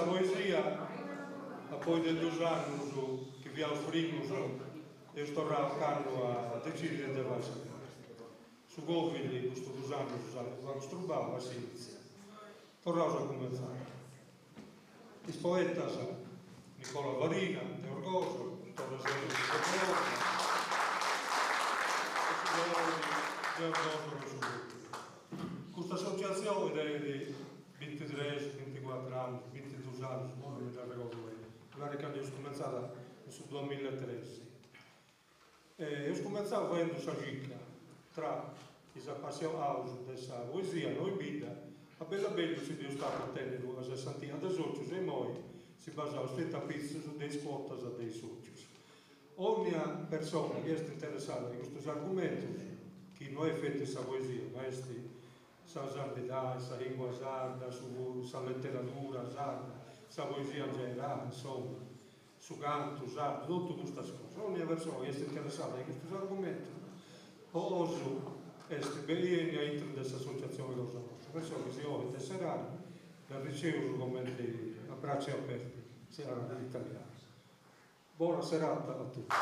poesia, após de 2 anos que vi oferimos, eu estou rarcando a decidere de vaša. Su govili, questo 2 anni, vamos trovare, assim, tornamos a começar. Os poetas, Nicola Varina, Teorgoso, Torres questa associazione è di 23-24 anni, 22 anni, non mi ricordo bene. Magari quando ho cominciato nel 2013. Ho cominciato facendo questa gicca tra i appassionati della poesia, noi vita, a bella bella si è stato a tenere a 60 anni e noi si basava stetta pizza su dei quotas a dei socios. Ogni persona che è interessata in questi argomenti, che non è fatta questa poesia, ma è sa sardità, sa lingua sarda, sa letteratura sarda, sa poesia in generale, insomma, su canto, sardo, tutte queste cose. Ogni persona che è interessata in questi argomenti, oso viene all'interno di questa associazione Cosa Nostra. Perciò che si vuole tesserare, la ricevo come a braccia aperte, serata italiana. Buona serata a tutti.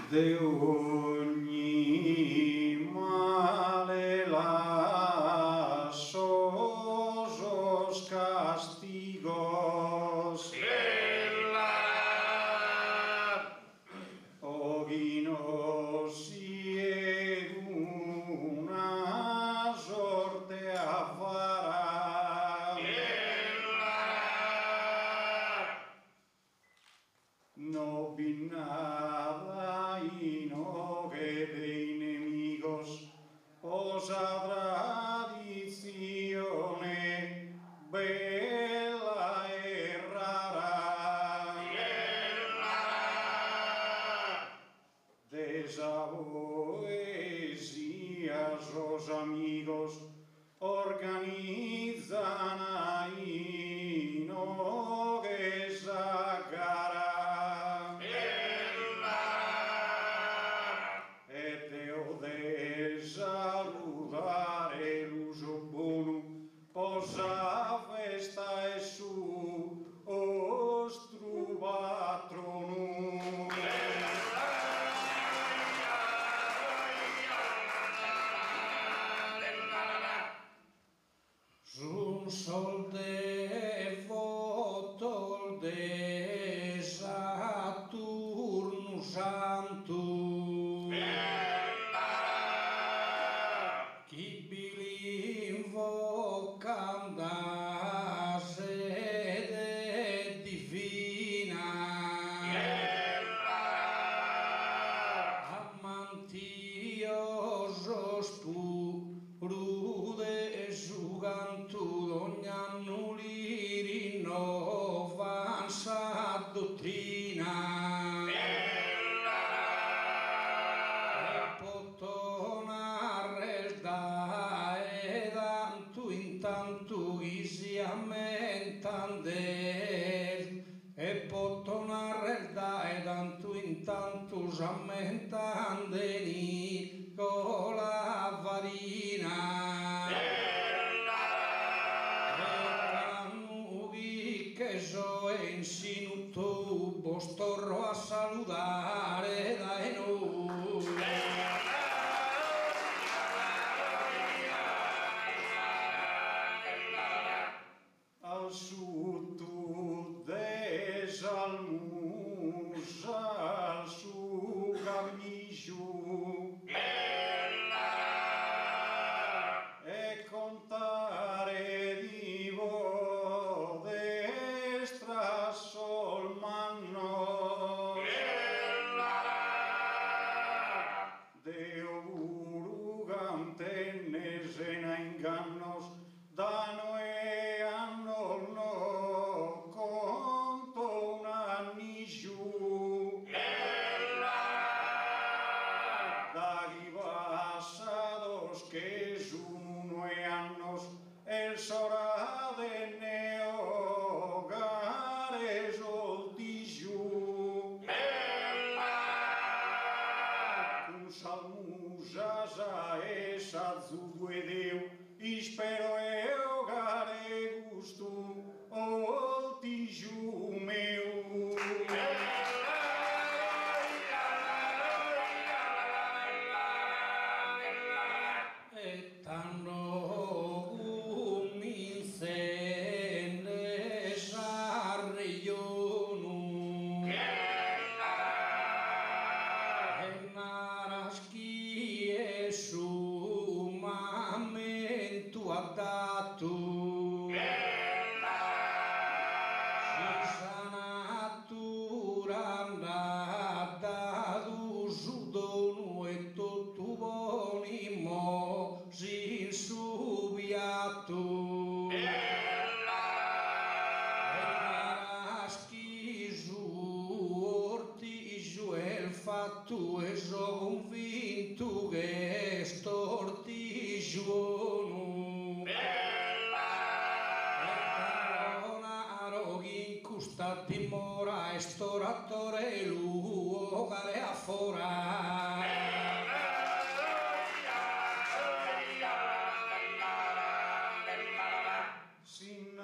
De ogni male lassosos castigos oghinos y una sorte afarà no binada y no que de enemigos osa tradizione bella e rara de esa poesia sos amigos organizzan ahí no que esa cara saludare l'uso buono posa festa e su ostru patrono sun solde votol de Saturno santo da sede divina amantiosos prude giugantu ogni anno li rinnovan sa dottrina e potonare da e tanto intanto chi si ammentande e potonare da e tanto intanto si ammentande nico insinuto vos torro a saludare dai noi. Al sud des almus al su gavnigiu e contare di vo destra sol manno deo urugantenes en ingannos dano e anno no conto un annigiu daghi passados que uno e annos el sora de neo gares oltigiu un salmusas a esa zuguedeu ispero eu gare gusto oltigiu meu E tanno uminsene sarrionu e naraschi e sumamentu adattu sa natura nada du sudonu e tutto bonimo sin subiatu naraschi su ortigiu el fatto e so convinto che stortigiu custa dimora e storatore luo gare a fora sin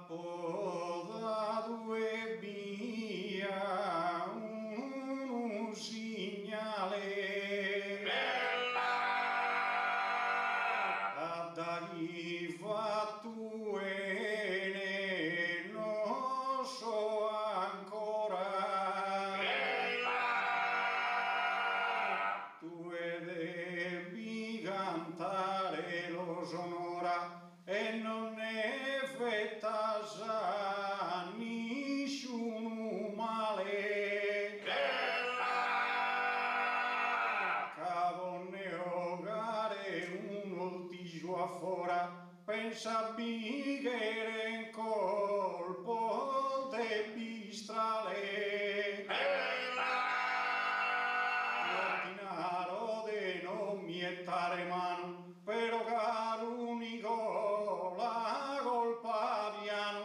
apodado e via un segnale ad arriva tu e non so ancora tu devi cantare lo sonora e non ne fetta nessun male cavone ogare un oltigiu a fora pensa bighere in colpo de pistrale l'ordinaro de non miettare mano però carunico la colpa piano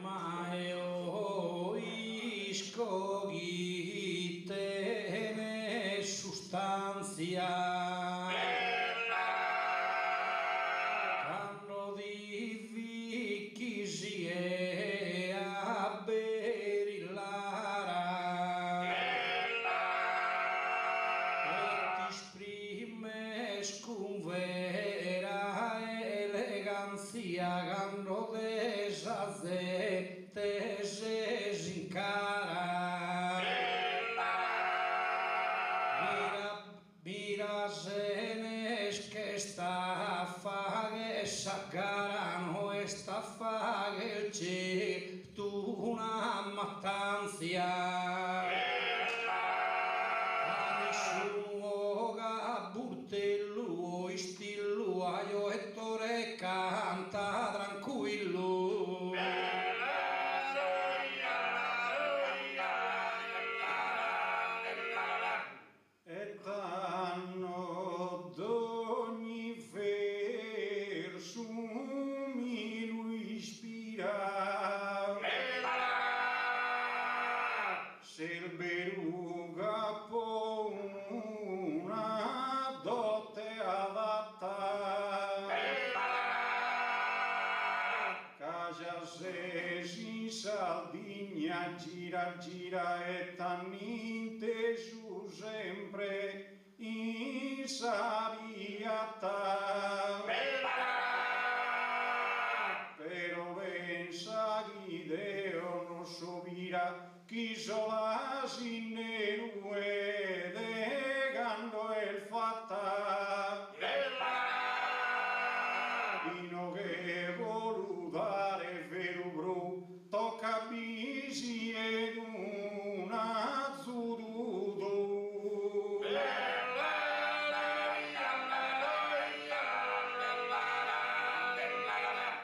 ma io iscoghite ne sustanzia hanno di vicchi e a berillara e ti esprimes con vera eleganzia hanno desazete se sincara mira senes que esta faghe sacarano esta faghe c'è tu una mattanzia nessuno burtello istillo aio ettore canta tranquillo e t'hanno d'ogni verso mi lo ispira se il beruga po una dote gira gira e tanninte su sempre in sabiata però pensa chi Deo non so vira chi sola sinnerue de gando el fatta vino che volutare vero bro tocca bisi ed una zududo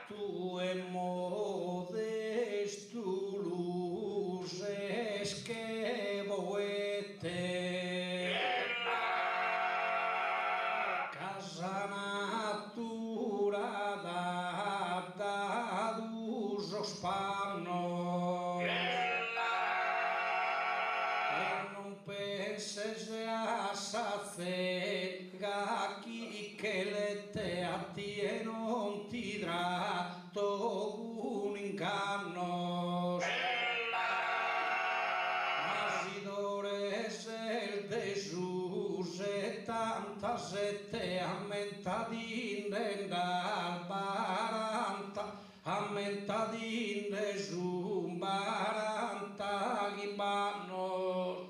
tu e modesto luces che voete casa natura da d'uso spanno e non penses a sazzega chi che le te attie non ti tratto un inganno asidores el desuse tanta sette ammentadine dal baranta ammentadine su baranta ghibanno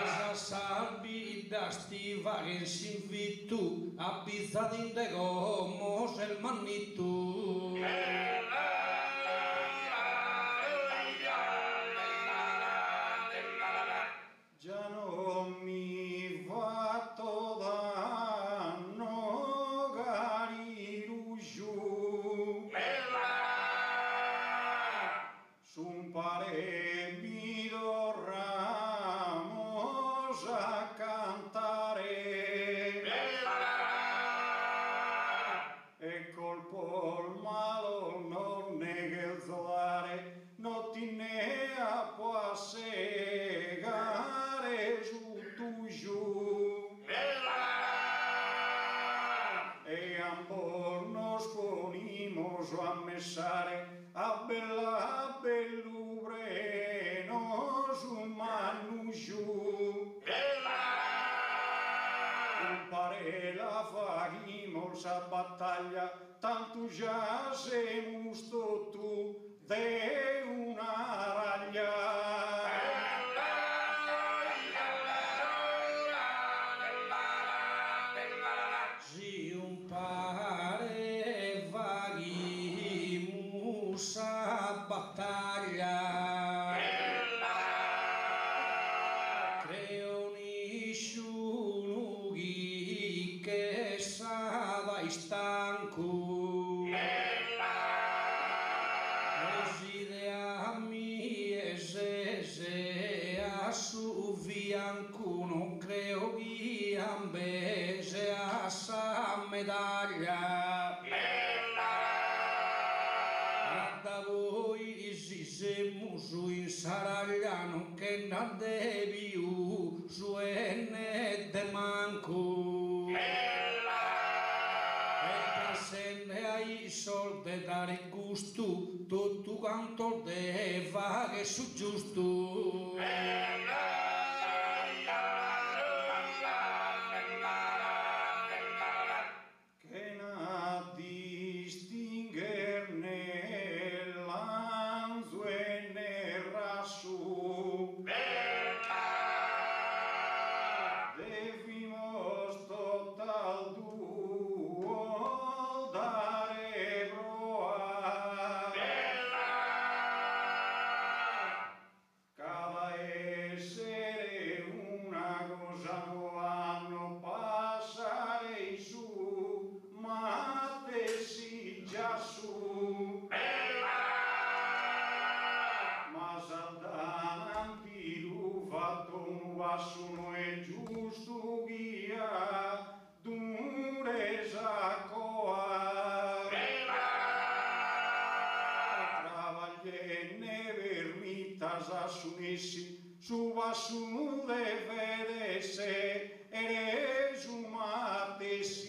esa salvida stiva che si invittu abizzadin de gomos el mannitu già non mi va danno gari rusciù su un pare mi dorramos a cantare e colpo il malo non neghezolare non ti ne a può segare su tu giù e ambos nos ponimos a messare a bella bellubre nos un manu giù un pare la fagimos a battaglia tanto già semus tu de una raglia si un pare vaghimus a battaglia creo nisciuno che sa dai stanco su fianco non creo che ambese a sa medaglia da voi si semus in saraglia non che non devi su enne de manco se ne hai soldi dare gusto tutto quanto deva che su giusto che na distingerne l'anzo e ne rasu devimos total duo dare broa cada essere una cosa hanno passare su ma te si già su ma saldanti lu fatto un vassono è giusto via dure saccoa travaglienne vermitas assunissi su vassono de vedesse ere sumatessi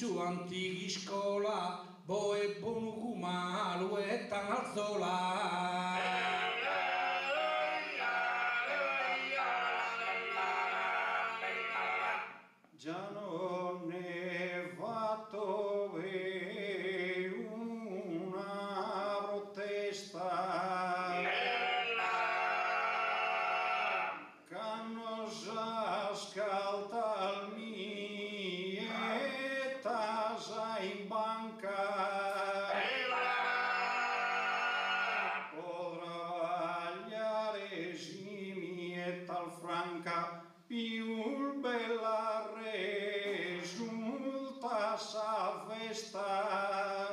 più antichi scuola, poi buono cumalu e tanazzola. Già non è fatto una protesta, che non s'ascolta il mio tasa in banca. Potrà vagliare simi e tal franca, più bella risulta sa festa.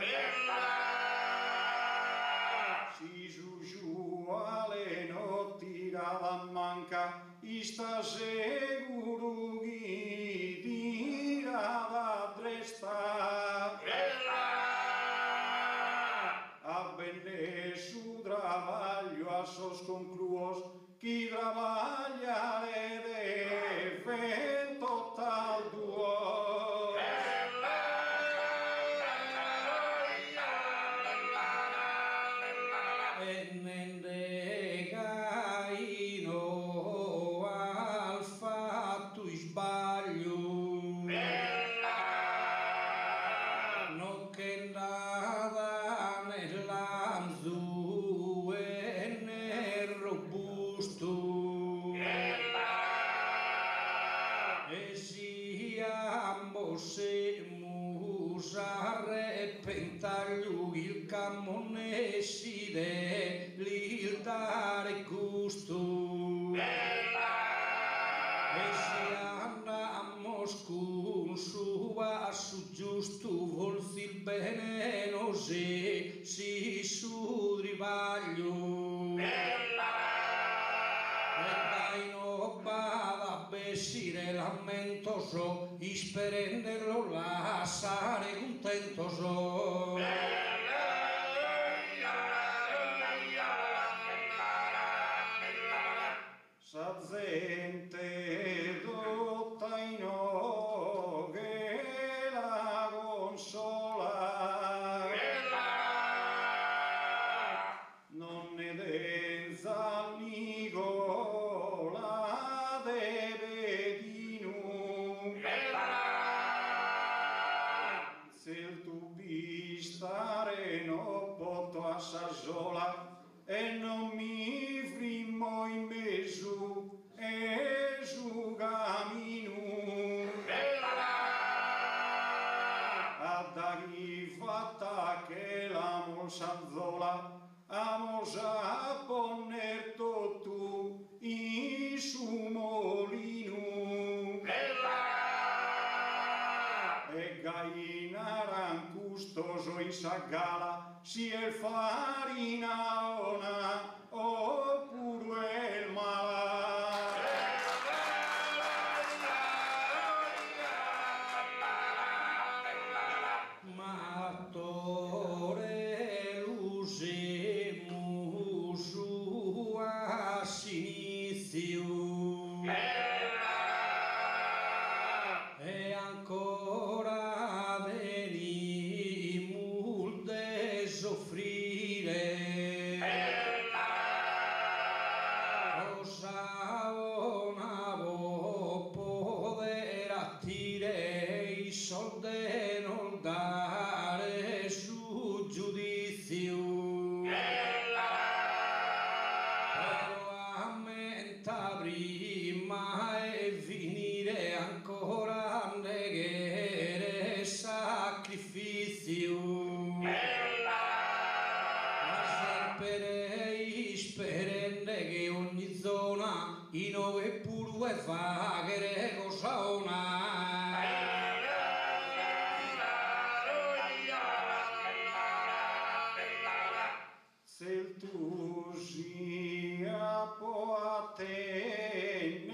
Si giù alle notti la manca, sta sicuro chi tira da dresta. A bene su travaglio a sos concluos, chi travaglia le fe total duo. E nende caino al fatto sbaglio, non che nada nell'anzu e nel robusto, e siamo se musare pentaglio il cammonesi il dare gusto, e se andiamo con su basso giusto volsi il bene non si su rivaglio, e dai no bada besire lamentoso isperenderlo lasciare contentoso. Sa gente dotta in o che la consola, non ne denza amico la deve di nu. Se il tu stare no poto a sa sola, e non mi frimmo in mesu e su camino. A dagli fatta che la molsanzola amos a poner tu in su molino. E gainaran custoso in sa gala, si el farina ona oppure il mala. Mattore lusemu su a sinizio, e ancora venimmo de soffrire, cosa una poter attire i soldi non dare su giudizio, però aumenta prima e finire ancora a negare sacrificio, ma sempre sperende che ogni zona in ove pure fa che cosa una. Se il tu sia può attener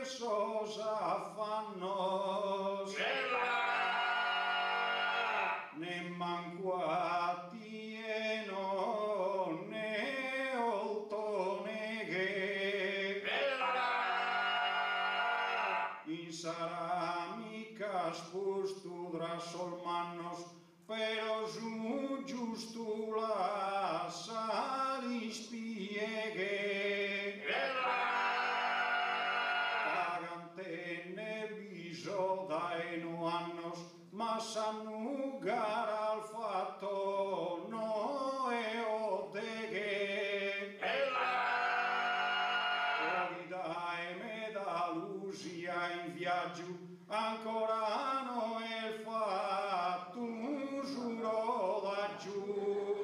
sos affannos, ne manco a tie non ne olto neghe, in sarà mica spustu drasol mannos, pero su giustu la sali spieghe. Cagantenne biso daino annos, ma sanno gara al fatto no e oteghe. Dai me da Lusia in viaggio, ancora no è fatto un giuro laggiù.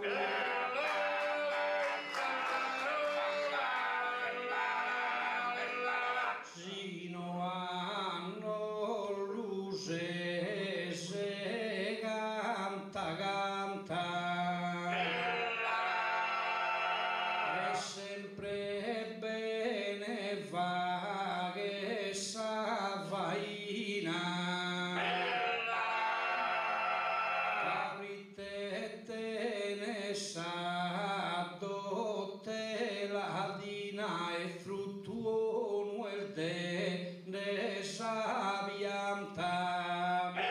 Sino anno luce se canta canta, è sempre bene va che sa faina, capite te ne sa dotte la dina e fruttuono il de ne sa pianta, e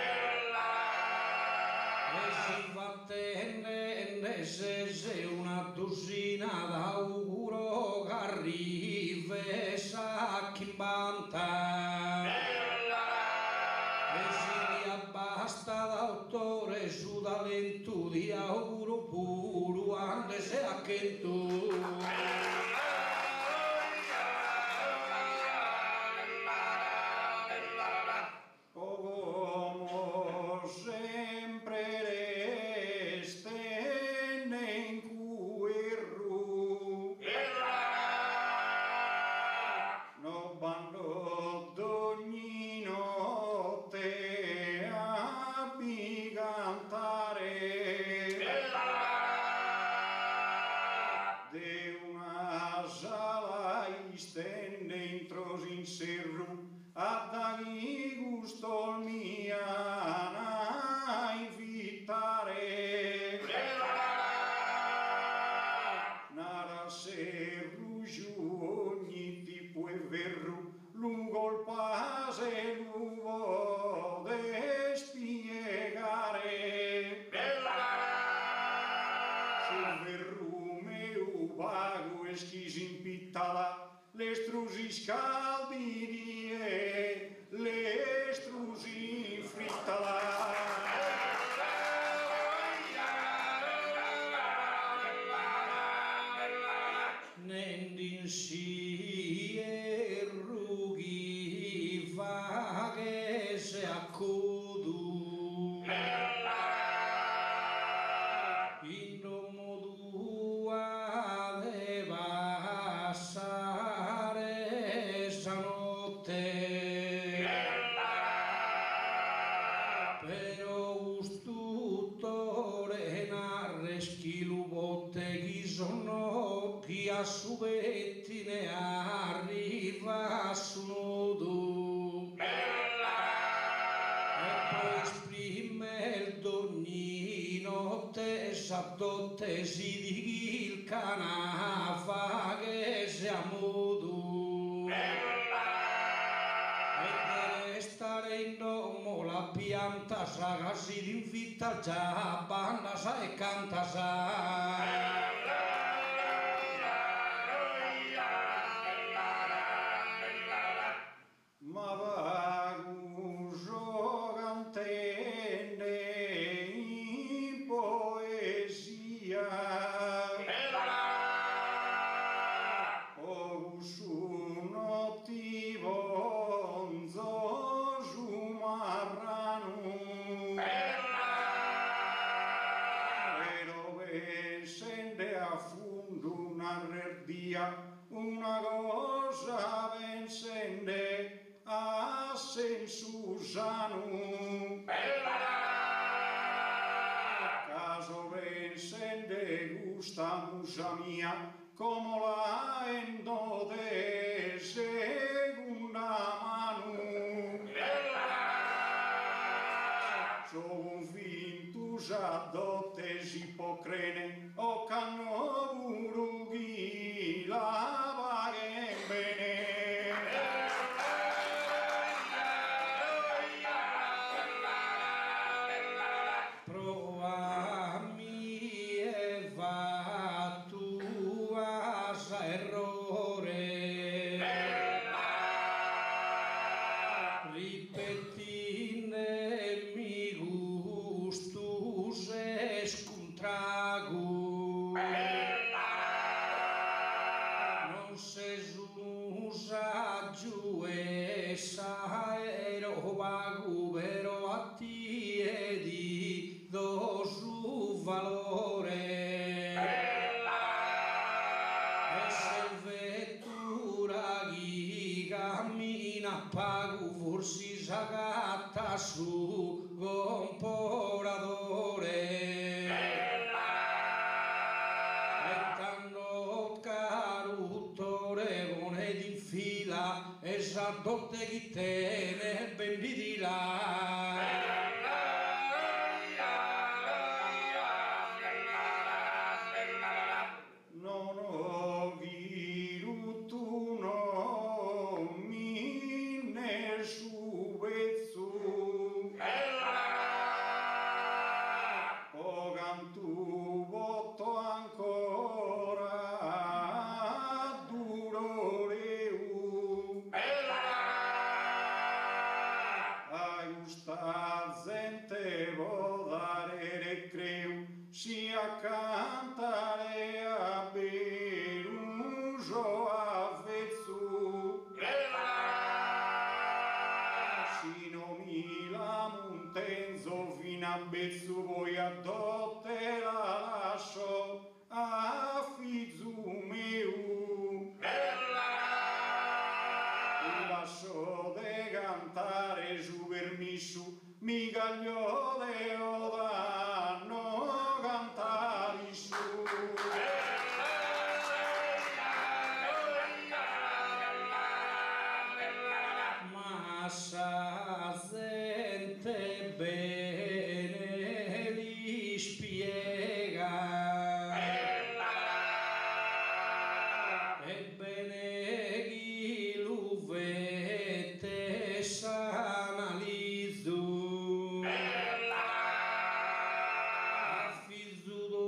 si fa tenne ne se una dozzina d'auguro che arriva e sa chi banta, e si abbasta d'autore su talento di auguro puro anche se a che tu. Como sempre restenne in cuerru, no bando d'ogni notte abbi cantare de una sala istenne intros in serru, a dagli gusto mia a invitare. Nara serru giù ogni tipo e verru, lungo il pase lungo de spiegare. Sul verru meu vago e schisi impittala, le strusi scaldi die, le strusi frittala. Nendinsi e rughi va che se accodu, in domo tua deve passare stanotte, però ustutore narre schilu botte chi sono chi a su pettine arriva su nudo, e poi esprime il d'ogni notte s'addotte si di il canafa che sia mudo, e deve stare in domo la pianta sa che si rinfitta già banda sa e canta sa. Ma vago giocantenne in poesia, o su notti bonzo su marrano, e dove scende a fondo una rerbia, una cosa ben scende a Sensusano, caso ben scende gusta musa mia, come la endo de segunda mano. Sono vinto già dotte si può crene, o canno burughi la vaghe bene. s'agatta su comporadore e tanto caruttore con ed in fila e s'addotte chi te ne bendi di là. A cantare a Beruso a Vezzu sino Mila Montenzo fino a Bezzu poi a dotte la lascio a Fizzu meu lascio de cantare su permissu mi cagliò de odanno cantare su ma sa gente bene li spiega e bene chi lo vede s'analizzu affizudo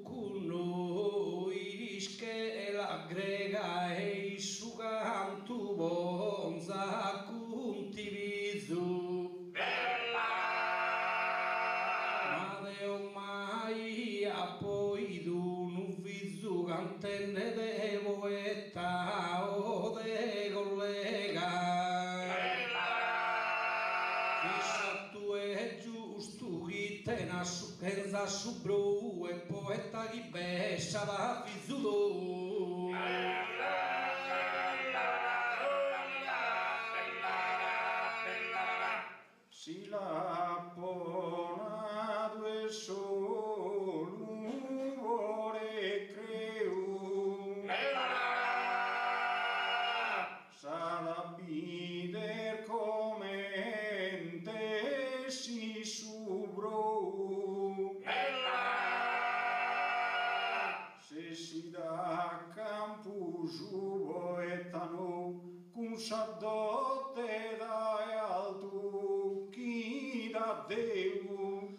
con noi che la grega e il suo canto bonza condiviso ma deo mai a poi d'un viso cantenne de poeta o de collega chissà tu è giusto chi te na su pensa su bru e poeta chi bescia da viso si la ponato e solo vuole creu sarà bider commente si subro se si da campo giubo e tano con s'addotte dai alto chi da Deu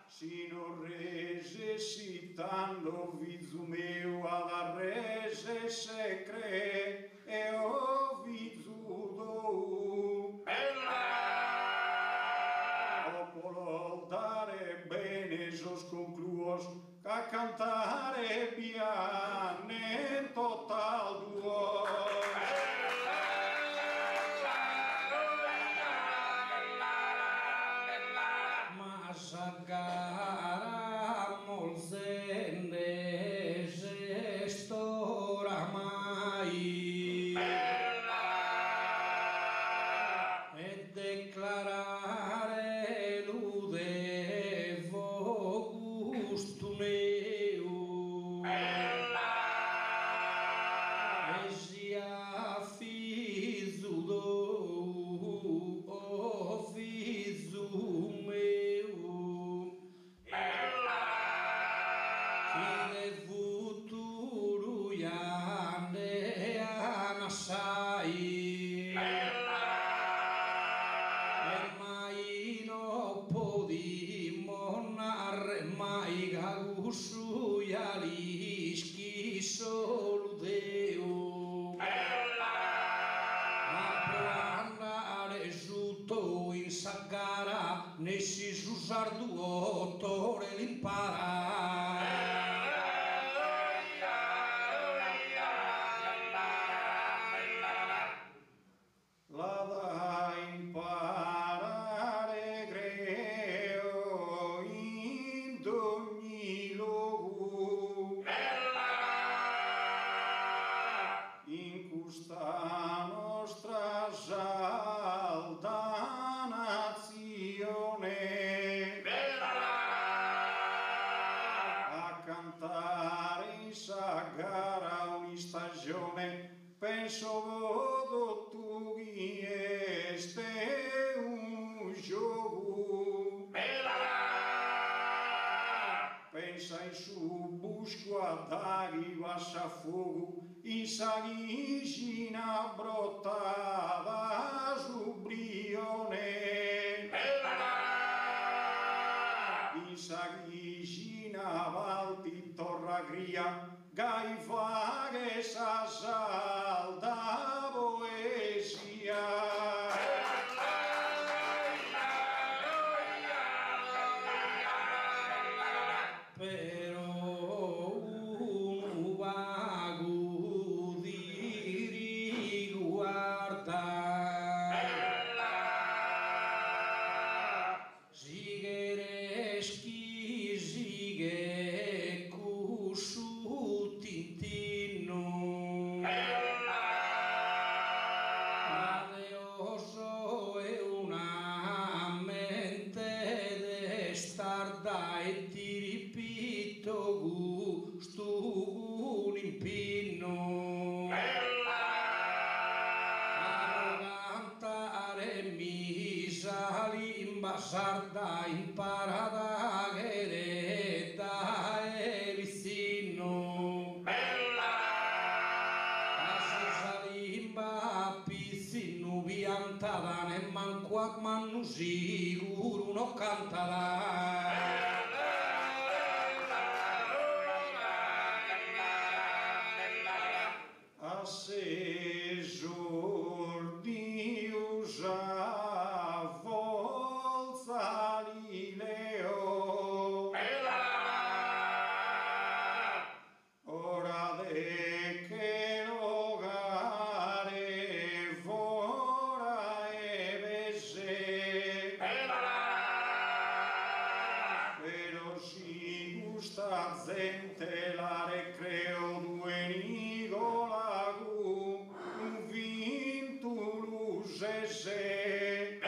si non rese si tanto vizu meu alla rese se cre e o vizu do popolo dare bene sos concluos a cantare piane in total duo ma s'aggara molzende gestora mai e declarare ludevo gusto meu e sia fizu do o fizu meu chi de futuro iande anasai e mai no podimo narre mai gagusu ialischi solo Deo ma per andare giusto in sagara ne si susardu ottore l'impara la da imparare creo in ogni luogo in questa a fogo in saghina brottava su brione in saghina valti torragria gai fa che sa salda poesia sarda imparata che da e vicino si salimba piscinu piantata ne manco a mannu sicuro non cantata a se giorni usa ora de che logare fora e vese però si gusta gente la recreo due nicola un vinto luce se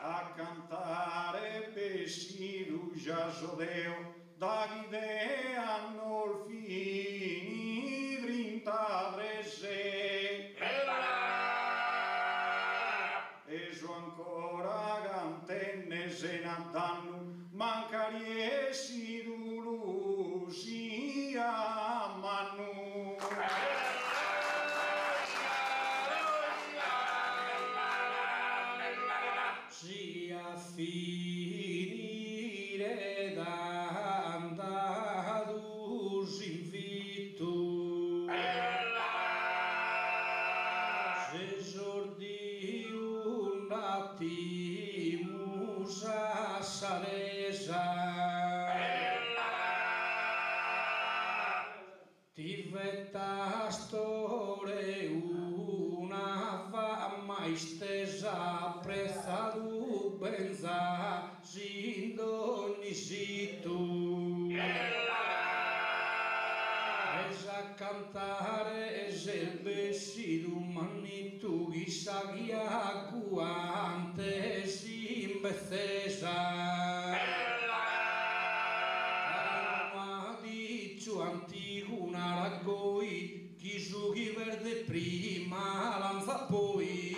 a cantare vestido già sodeo da chi te hanno il fini 33 se e so ancora cantenne se ne danno manca riesci tu lucia mannu sia finire da andatus in vittu se sordi un attimus a Saresa ti vetta store una fama istesa presa du benza sin d'ogni situ esa cantare esel vestido manitu chissà chi ha guante si imbecesa antico una raggoi chi su chi verde prima lanza poi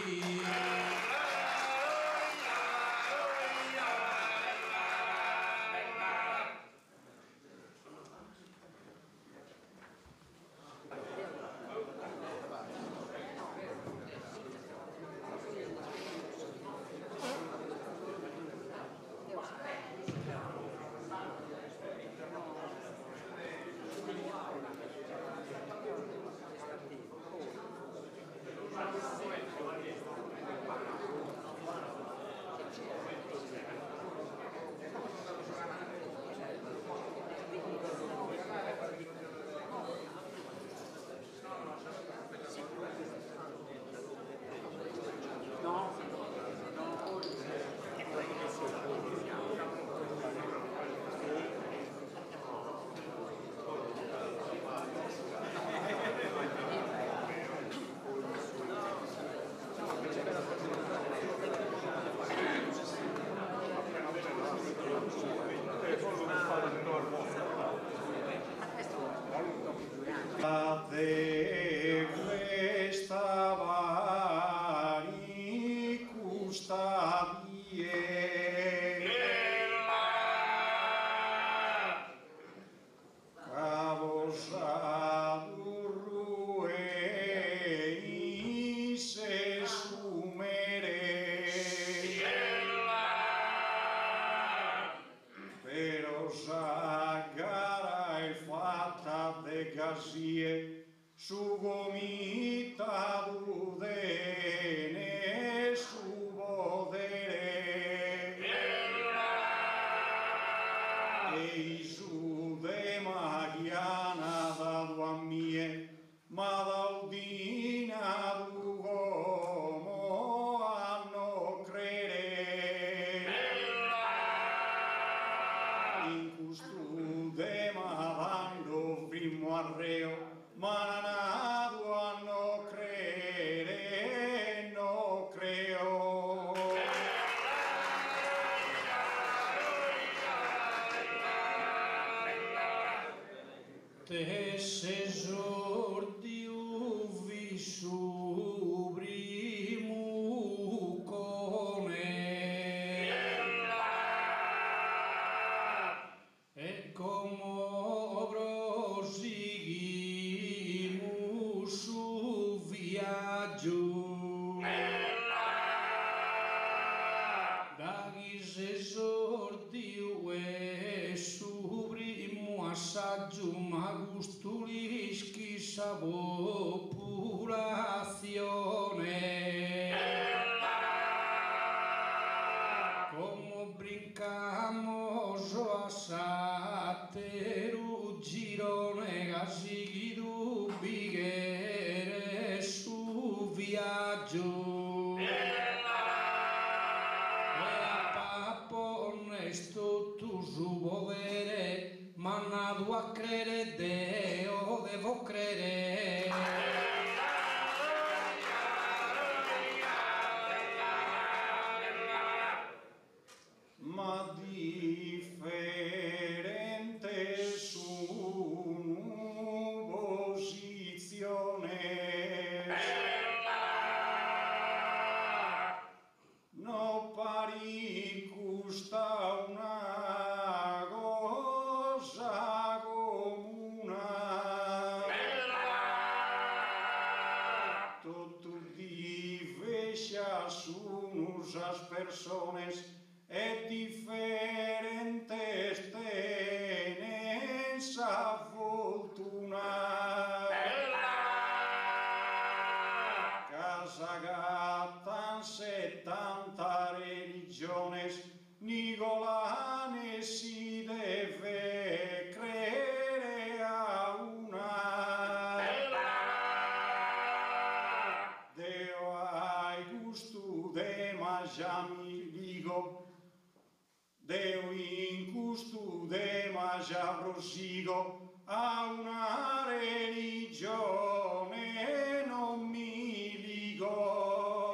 viaggio da chi si esordio e su primo assaggio ma costruisci sa popolazione come brincamos a satero girone casi dubbi che su viaggio e a pappo onesto tu su podere mannato a credere Deo devo credere ma differente su posizione no pari custa una cosa comuna tutto diventa su unas personas e differentes tenen sa fortuna casa gattan 70 religiones Nicolane si deve credere a una Deo ai gusto de mangiami dico Deo in custude ma già prosigo a una religione non mi ligo.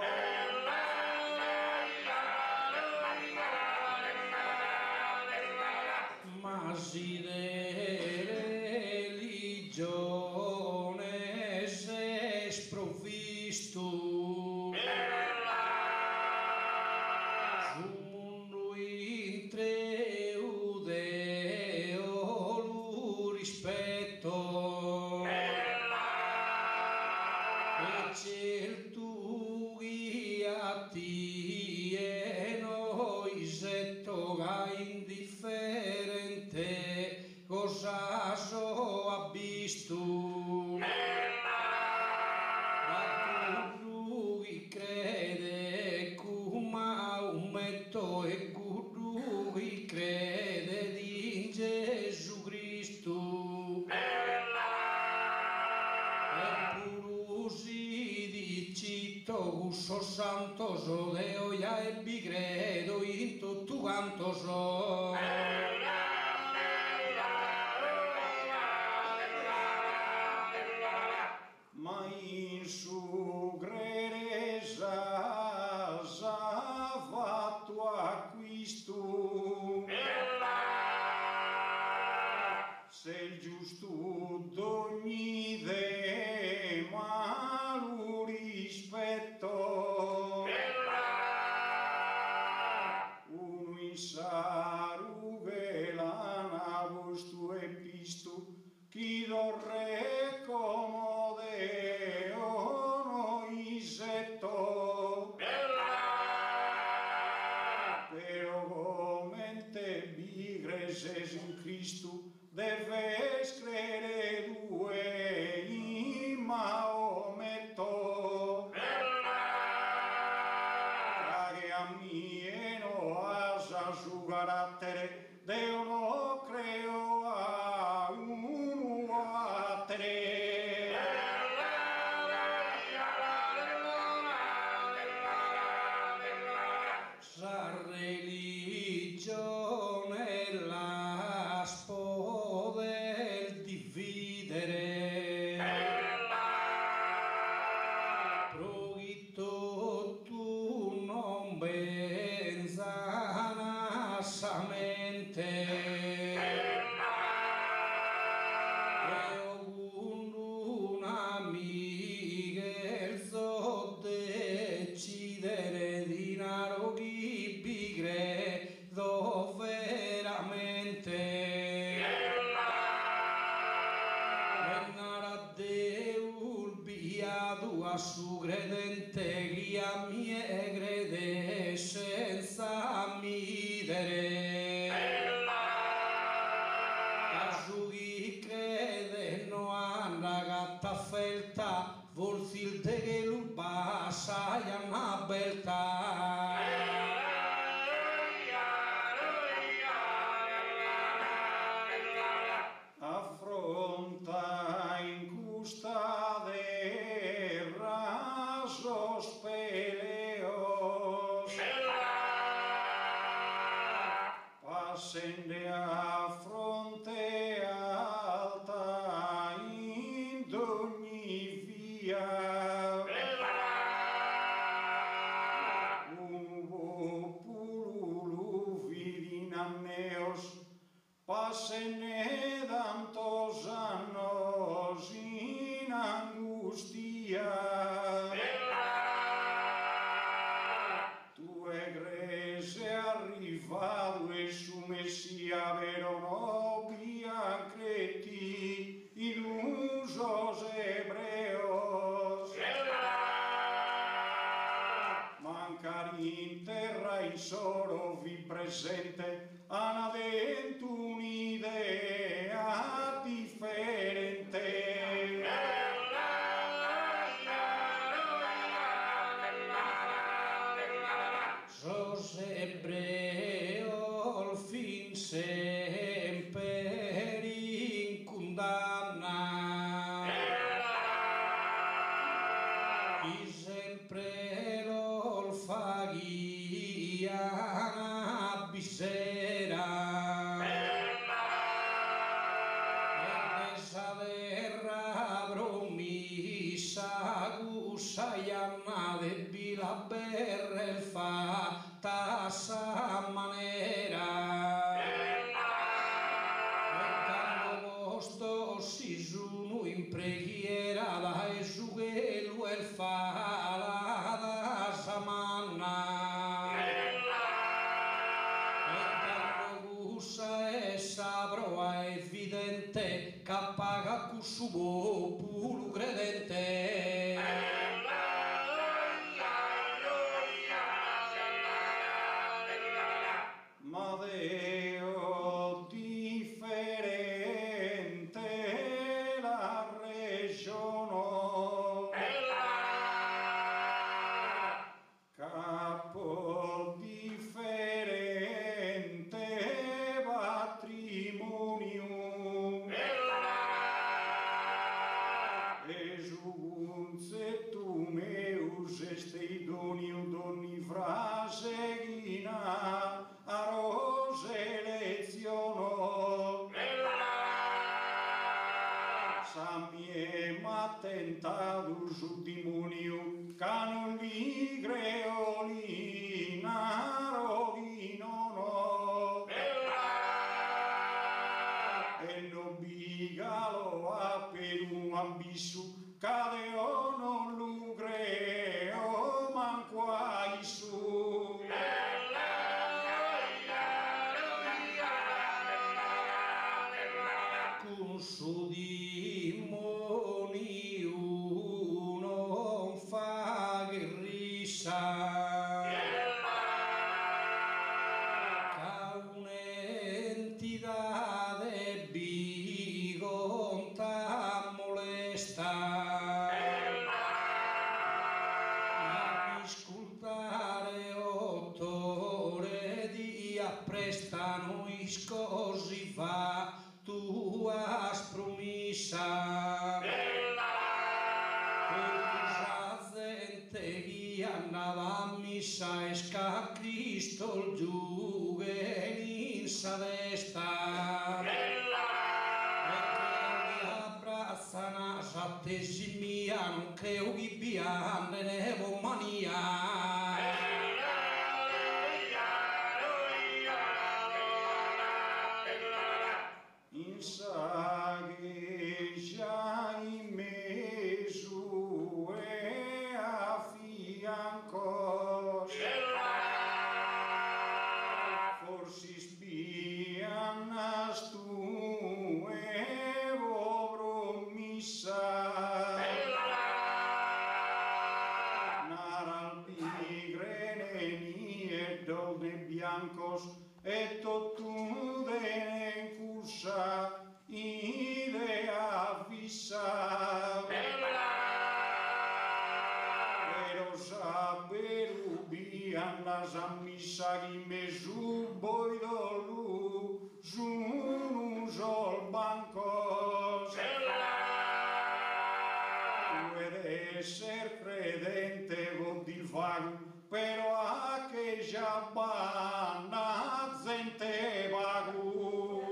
Ma si de religione se sprovvisto indifferente cosa so ha visto ma tu chi crede come un metto e tu chi crede in Gesù Cristo e purusi di citto so santo so Deo ya e vi credo in tutto quanto so Ma in su gresa s'ha fatto acquisto se il giusto d'ogni de malo rispetto uno in sarughe l'ana vosto e pisto chi dorre comode ono isetto però comente bigreses in Cristo deves credere due in Maometto che a mieno asa su carattere Deo no creo a uno a tre sa religione la poter dividere proito tu non benzana sa me credente guia mie crede senza midere. Casu chi crede no anda gatta felta, volsil de che lupa saia una beltà. Affronta in custa terra sospeleos, passende a fronte alta in ogni via, un populu vidi anneos, passene tantos annos in angustia. Tu egrese arrivato e su Messia vero nobia creti ilusos ebreos. Mancare in terra in solo vi presente hanno avento un'idea differente. Sos ebreo fin sempre in condanna, chi sempre lo faghia una bisera, e esa terra promissa gusaiana de bila berrel fatta sa manera. Posto si sono in preghiera da Gesù che lui è fa da samanna, e tanto gusa e sabro è evidente che paga con suo popolo credente. Ma Deo differente la regiono, capo differente patrimonio, esunze tu meus este idonio d'ogni frase ghina a rose leziono. Sa mie m'ha tentato su demonio ca non li creolina rovino e non bigalo a per un abisso cade o non lo creo manco ai su. Con su demonio non fa che risa, ca un'entità de bigonta molesta, a ascoltare 8 ore di apprestano iscosi fa tua promessa. Questa gente che andava a missa esca Cristo il giù in sa destra, e che abbracciano sa tesimia non creo che bianne ne mania. In saghe già in mesu e a fianco forsi spianas tu e promissa biancos e tutto de cursa idea fissa pero saberu bian las ammisaghi mesu boidolu zunu sol bancos puede ser credente vodilvago pero a che già banna gente vago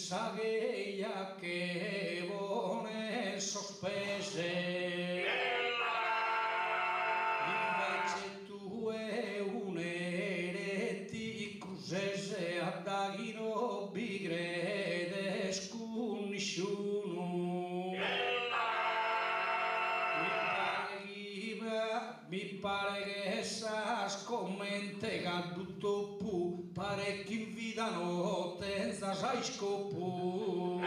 Sageia che buone sospese invece tu è un ereti cusese a daghino bigrede scunisciuno mi pare che sa scommente che tutto pu parecchi in vita notte senza sai scopo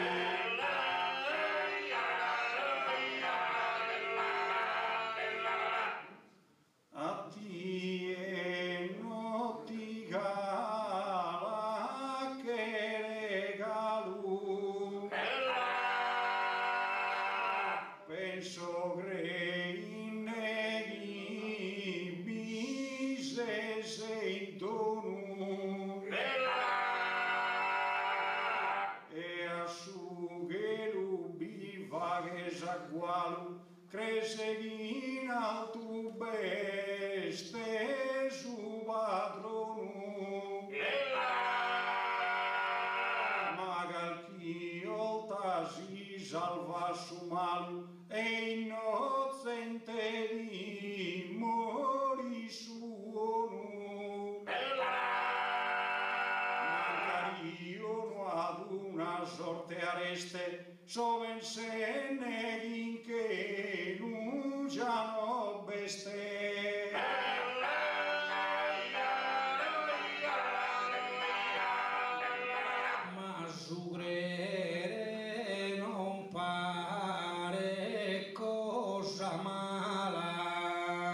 a ti e non ti gala che regalo penso che in neghi bise sei dono e a su che lubi vaghes a gualu crese in alto beste su padrono magal chi olta si salva su malu e innocente di mori suono magari io ad una sorte areste soven se neghin che non già no beste ma sugre non pare cosa mala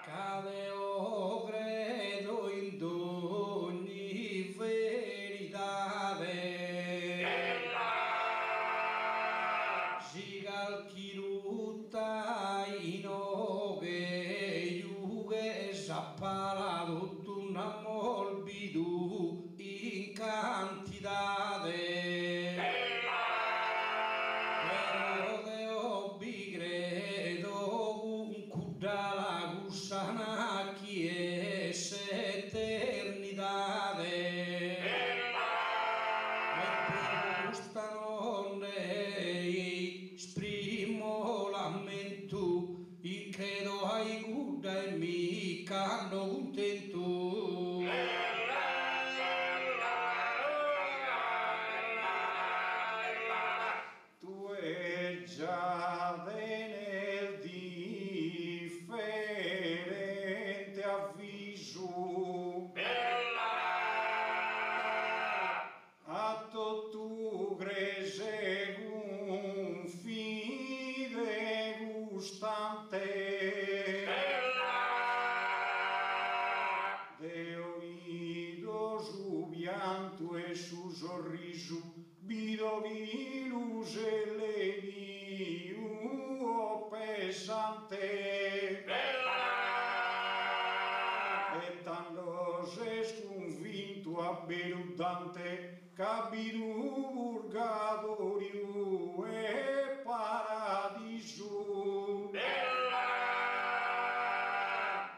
cade o credo in ogni verità sigal chirutta inoge yuge zappala tutto un morbido in cantidade però che obbi credo un cuddala gussana chi es eternidade esprimo lamento il credo ai guda e mi canno contento tu è già nel differente avviso atto tu crese un fide gustante de oído su pianto e su sorriso vido virus e legio pesante e tanto se sconfinto a Dante capidu purgatorio e paradiso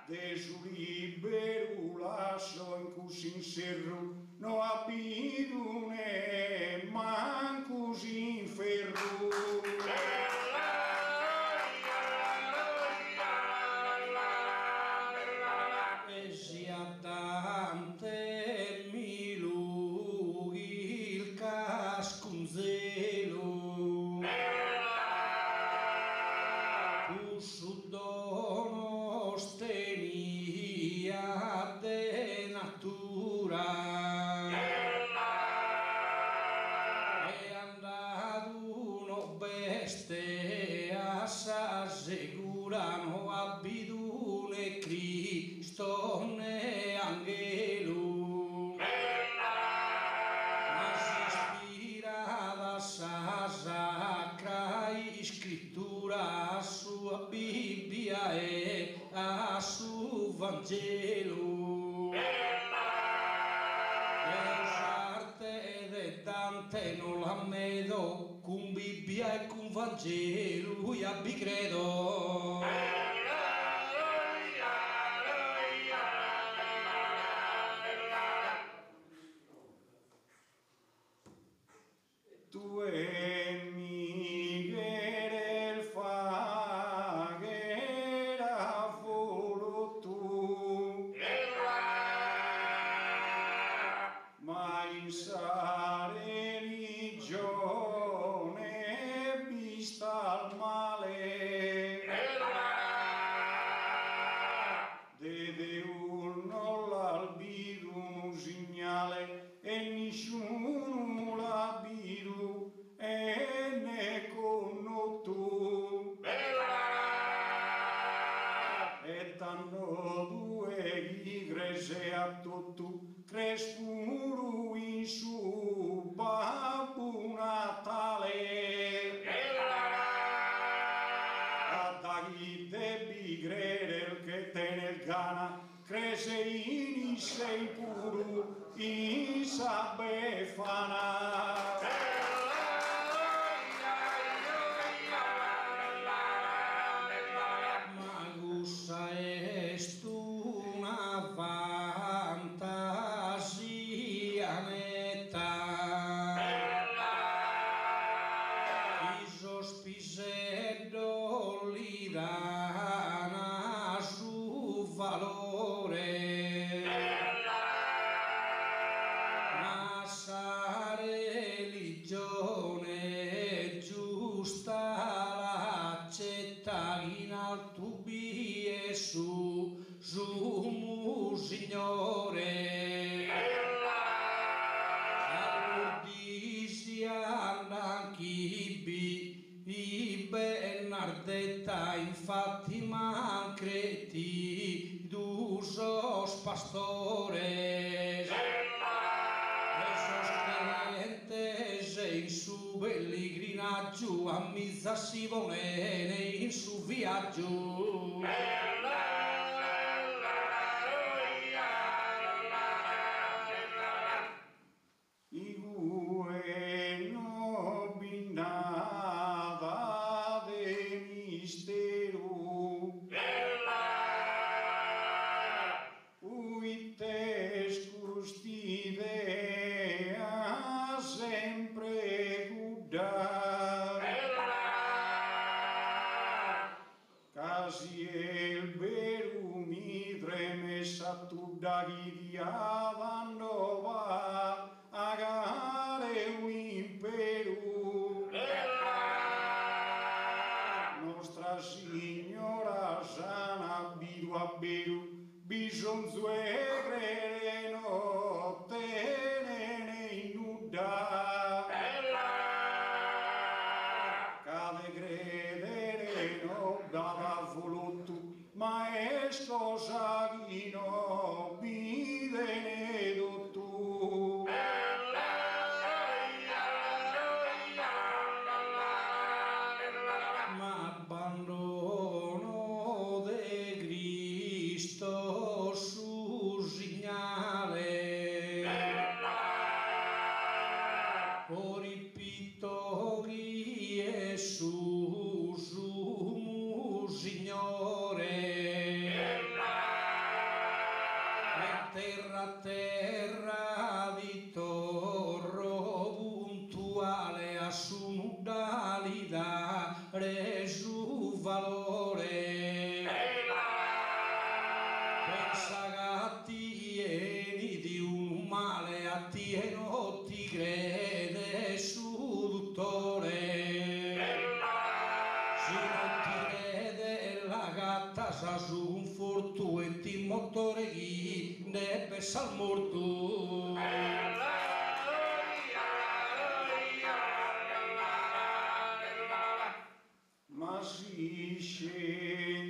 de su libero lascio in cui sincerro no abidu ne manco in ferro giurano abitune Cristo ne angelo ma si ispira da sa sacra scrittura a sua Bibbia e a suo Vangelo Dante non la medo con Bibbia e con Vangelo io abbi credo tu e Miguel faghera volo tu ma in sa religione vista al male dede uno l'albido un segnale e nessuno l'albido e ne conno tu e tanno due igrezie a tutto crescuru in su Babbo Natale a dagli devi credere che te nel Ghana cresce in sei puro in sa Befana Magussa est una fantasia netta iso spisello li dà su valore ma sa religione giusta l'accetta in alto bie su Signore all'ordisi anche i Bernardetta infatti mancreti d'usos pastores esos creyentes in su pellegrinaggio a mizza si volene in su viaggio no binada de mistero uites custidea sempre guda casi el veru midre messa tu da guidiava nova agare un impero Nostra Signora sana bidu a beru bisonzo e credere notte ne inuda cade credere no dava voluto ma è cosa chi no bide tu ma abbandono de Cristo su segnale o ripito chi è su Signore e terra di torro puntuale a su modalità resu valore pensa che attieni di un male attieno ti crede su dottore se non ti crede la gatta sa su un furto e ti motore chi ne pesa al morto ma si scende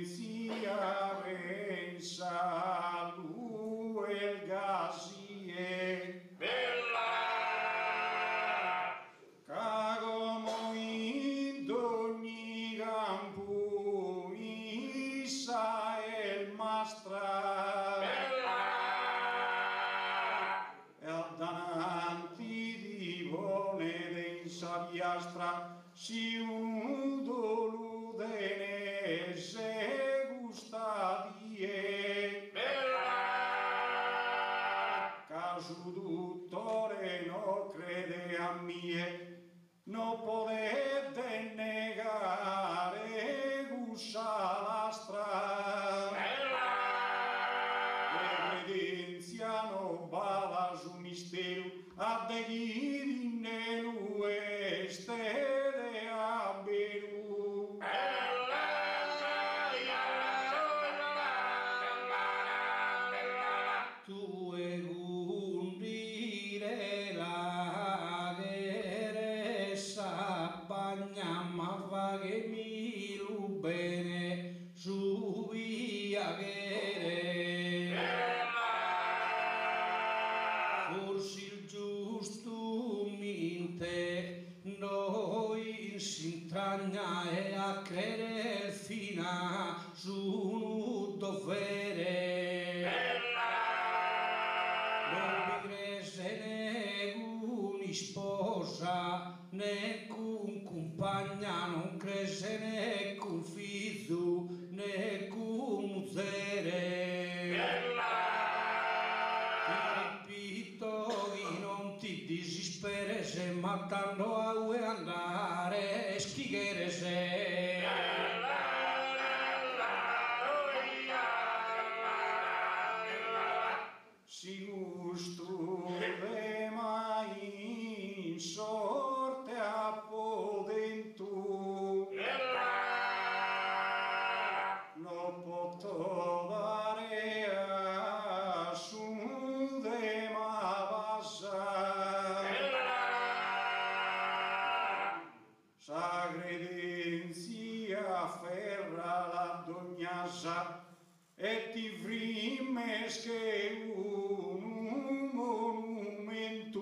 si un doludene se gusta die caso dottore no crede a mie non potete negare gusta la strada le credenziano bada su mistero a de chi nel oeste de Aberu tu e gundire la geresa bagnama va che mi rubene su via gere forse il giusto minte noi si intragna e a credere fino su un dovere sposa né con compagna non crese né con figlio né con muzzere ripito e non ti disespere se matando a andare schighere se si gusto de mai in sorte a podentu no poto dare a su de ma basa sa credenzia ferra la dognasa e ti frimes che un monumento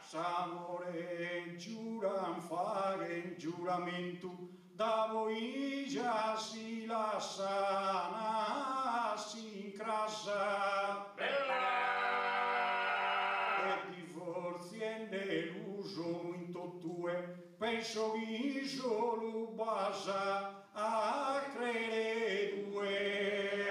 s'amore giuran fare giuramento da voi già si la sana si incrassa e divorzi e nell'uso in tue penso che solo basa a credere due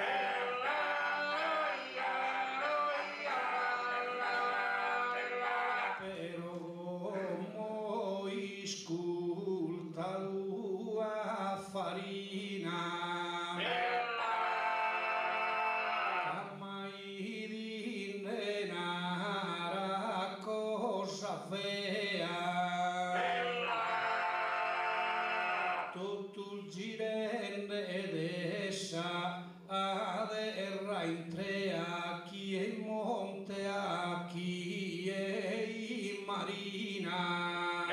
però mo isculta lua farina mai di denara cosa fea tutto il girende ed essa aderra in tre a chi è in monte a chi è in marina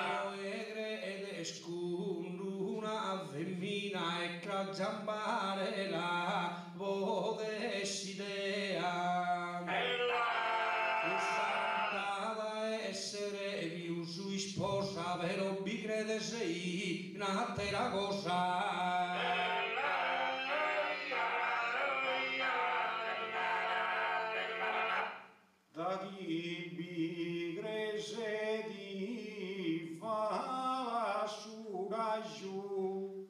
io ed escundu una femmina e craggiambare la vodesidea essere più sui sposa però vi crede sei una terra cosa da chi vi crese di fa su giù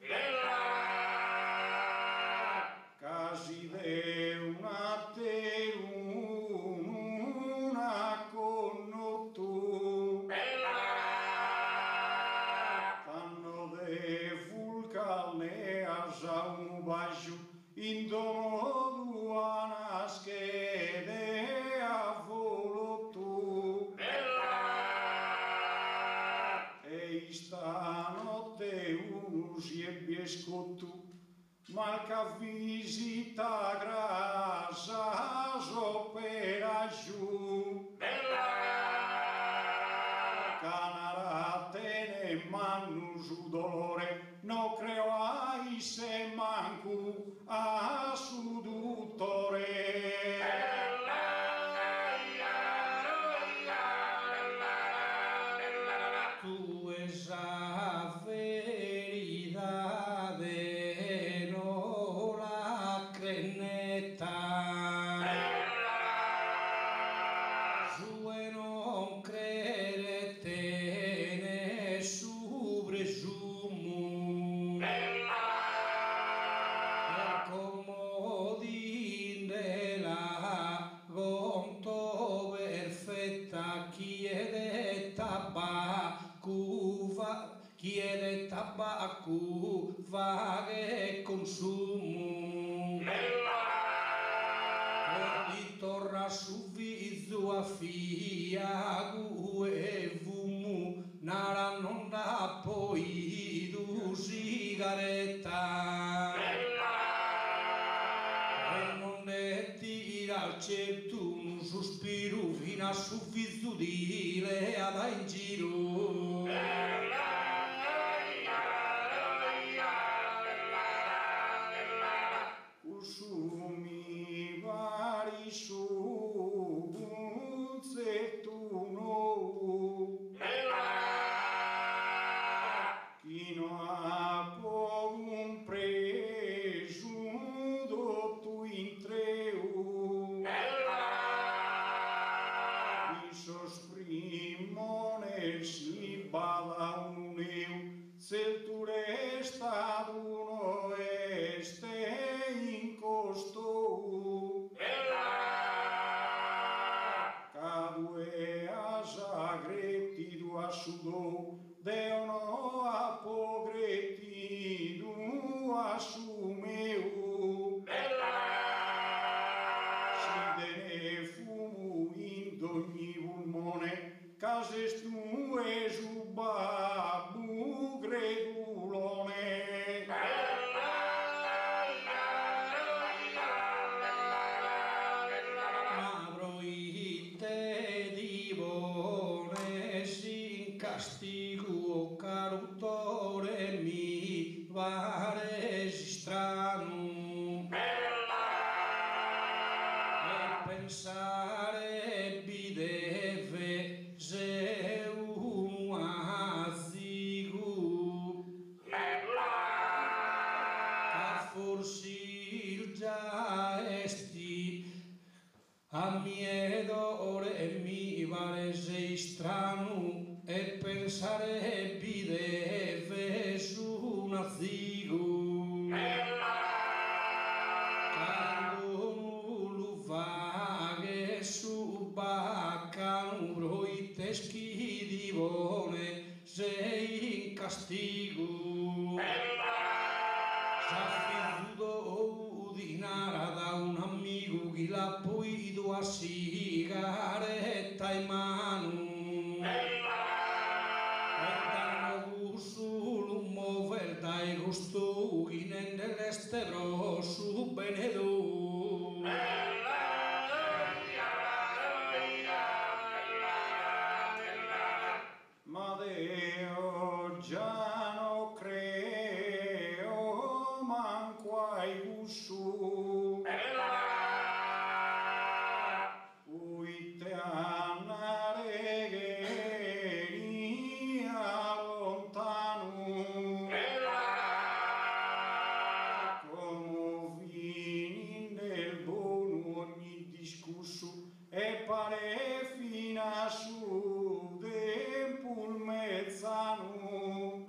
casi de una te una con tu tanno de fulcane a un baixo in dono duana schede a volo tu e stanotte usi e biescotto malca visita grasa sopera giù canarate ne mannu su dolore no creo ai se mancu a su dottore tu esa veridade no la creneta su chiede tabacco, vaga consumo. E torna su viso a fiago e fumo, nara non dà poi du sigaretta. E non ne tira al certo un sospiro fino a su viso di lea da in giro. Usumi vari su zettuno chi non ha un preso dotto in treu mi sosprimone si bada un eu se il tu resta uno este costou cadue a zagretido a sudou deu no a pogretido a sumeu si dene fumo in d'ogni pulmone cases tu es un babbu gredulone. Castigo carutore mi va registrano e pensare vi deve se un azigo a forse già esti a miedo ore mi va registrano e pensare vi deve su un azigo quando non vaghe su baccano roi teschi di buone sei in castigo s'affiduto di nara da un amico che l'ha poi do a sigaretta in mano dai gusto in dell'estero su benedo ma Deo già non creo manco ai gusto ui te annare che lontano e pare fina su tempo il mezzano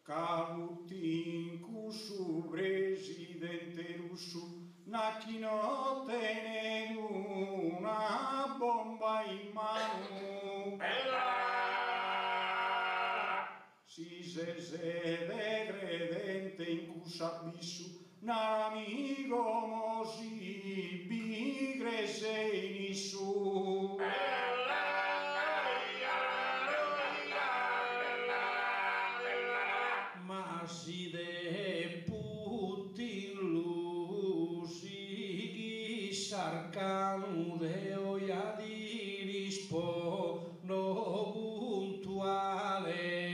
cavutin su presidente russo na chi non tiene una bomba in mano si se credente in cusa abisso n'amico mosi bigre sei su ma si de putin lusi chi sarcanu de oia di rispondo puntuale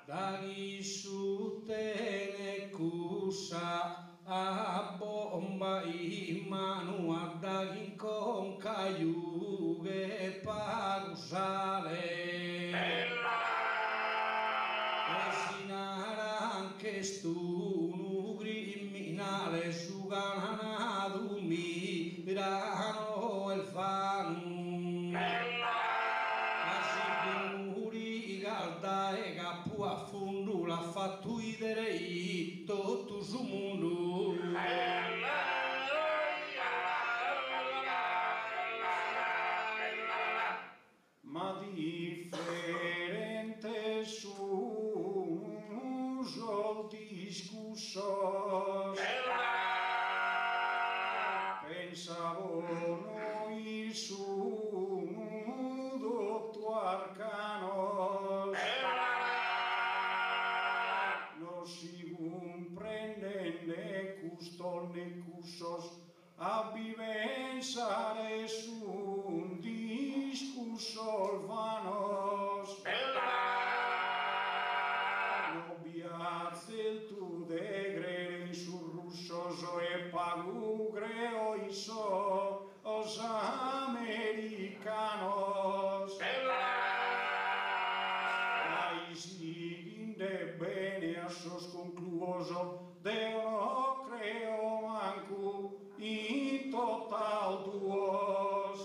dagli su tene cusa a bomba in mano a dagli con caiughe pagusale e sinara anche stu criminale su ganado mirano il fanu a fondo l'ha fatto vedere tutto su mondo stolne cursos a vivensare sun discursos vanos. No biazel tu de grere in sus russos e pagu greo iso os americanos. Ai sigin de bene a sos concluoso Deo no creo mancu in total tuos.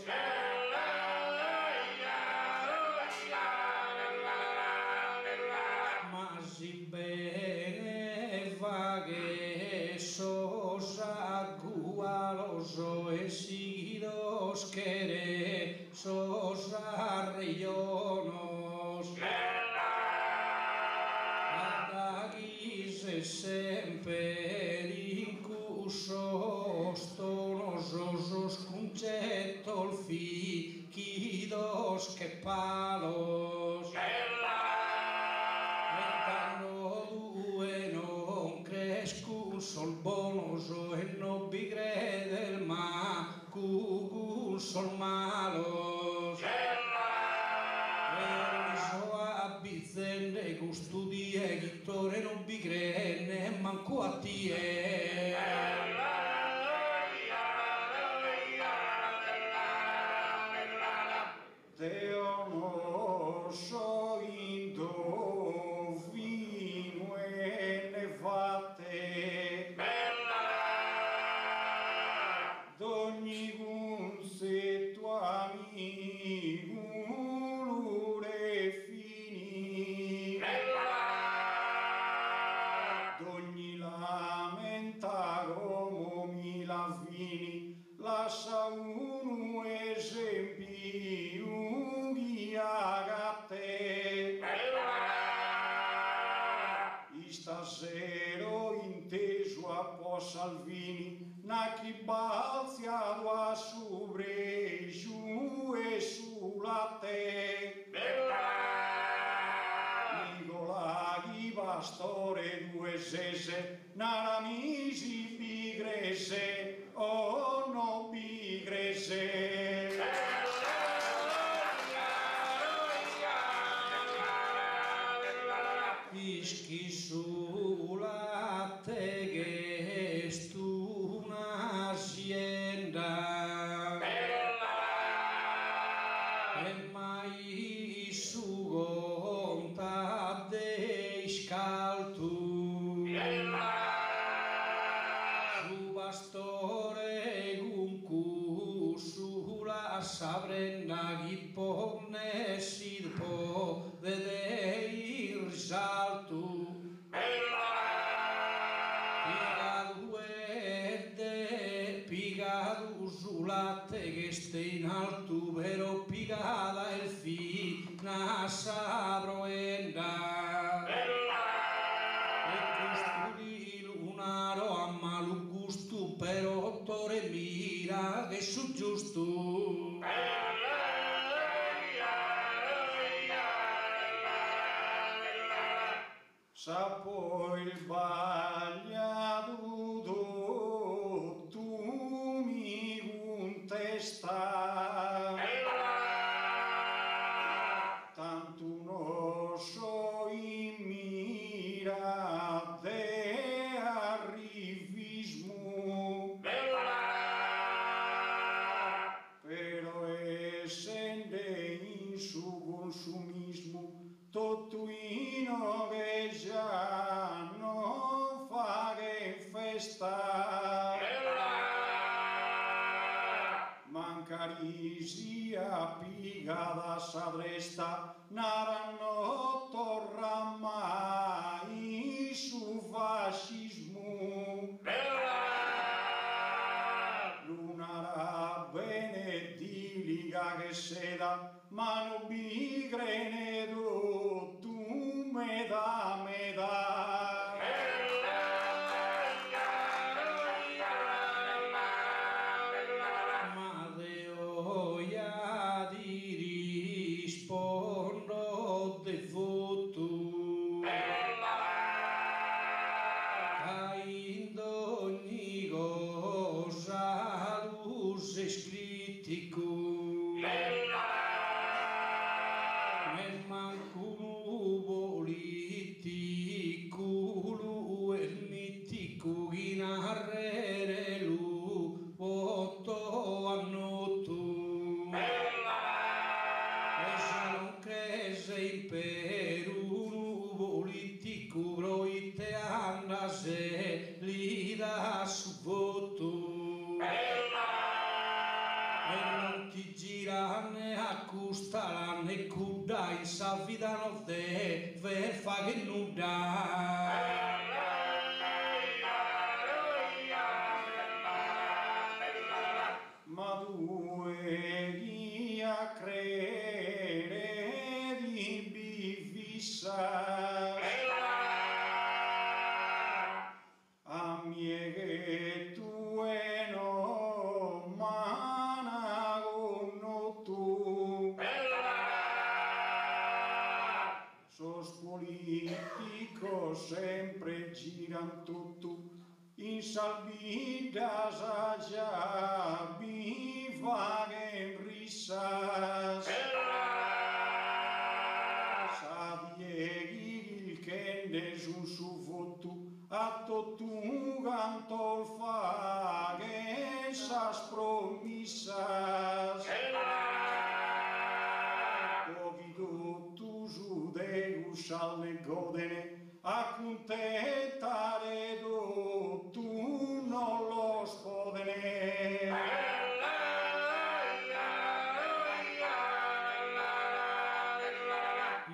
Ma si bene vaghe sos agualoso e seguidos quere sos arreionos. Adagis semper incursos tonosos os concetto fichidos che palos. Sol bonoso e no bigredel ma cucul sol malos. Eriso abizzende custudie chittore no bigrene manco a tie. Deo no so indovino e ne fate d'ogni gunsetto amigulure fini d'ogni lamenta come mi la fini lascia uno esempio guia te. Stasera inteso a po' Salvini na chi balziato a su bregiu e sulla te. Nicola chi pastore due sese nara misi bigrese o no bigrese. Ischi sulla te stu un'azienda e mai su conta dei scaltu su pastore cuncu sulla sabrenda chi ponne si può vedere il risalto. Picado sulla te che stai in alto però picata il fina sabroenda e gusto di lunaro a malo gusto però tore mira che su giusto. Sa poi il bagliato tu mi contesta tanto non so in mira de arrivismo però essende in su consumismo Tottuino che già non fa che festa mancarisia pigada sadresta naranno torra mai su fascismo lunara bene di liga che seda ma non bigrene tu meda Madeo ya di rispondo de in sa vita non deve fare che nulla. Ma due chi a credere di bifissa a mie che tu e no mana con tu sos politico sempre giran tutto in salvidas allá bivaguen risas sabieghi che nessun sufottu a tottu cantol faghe sas promissas pochi tuttu su deus alle godene a contentare tu non lo spodene.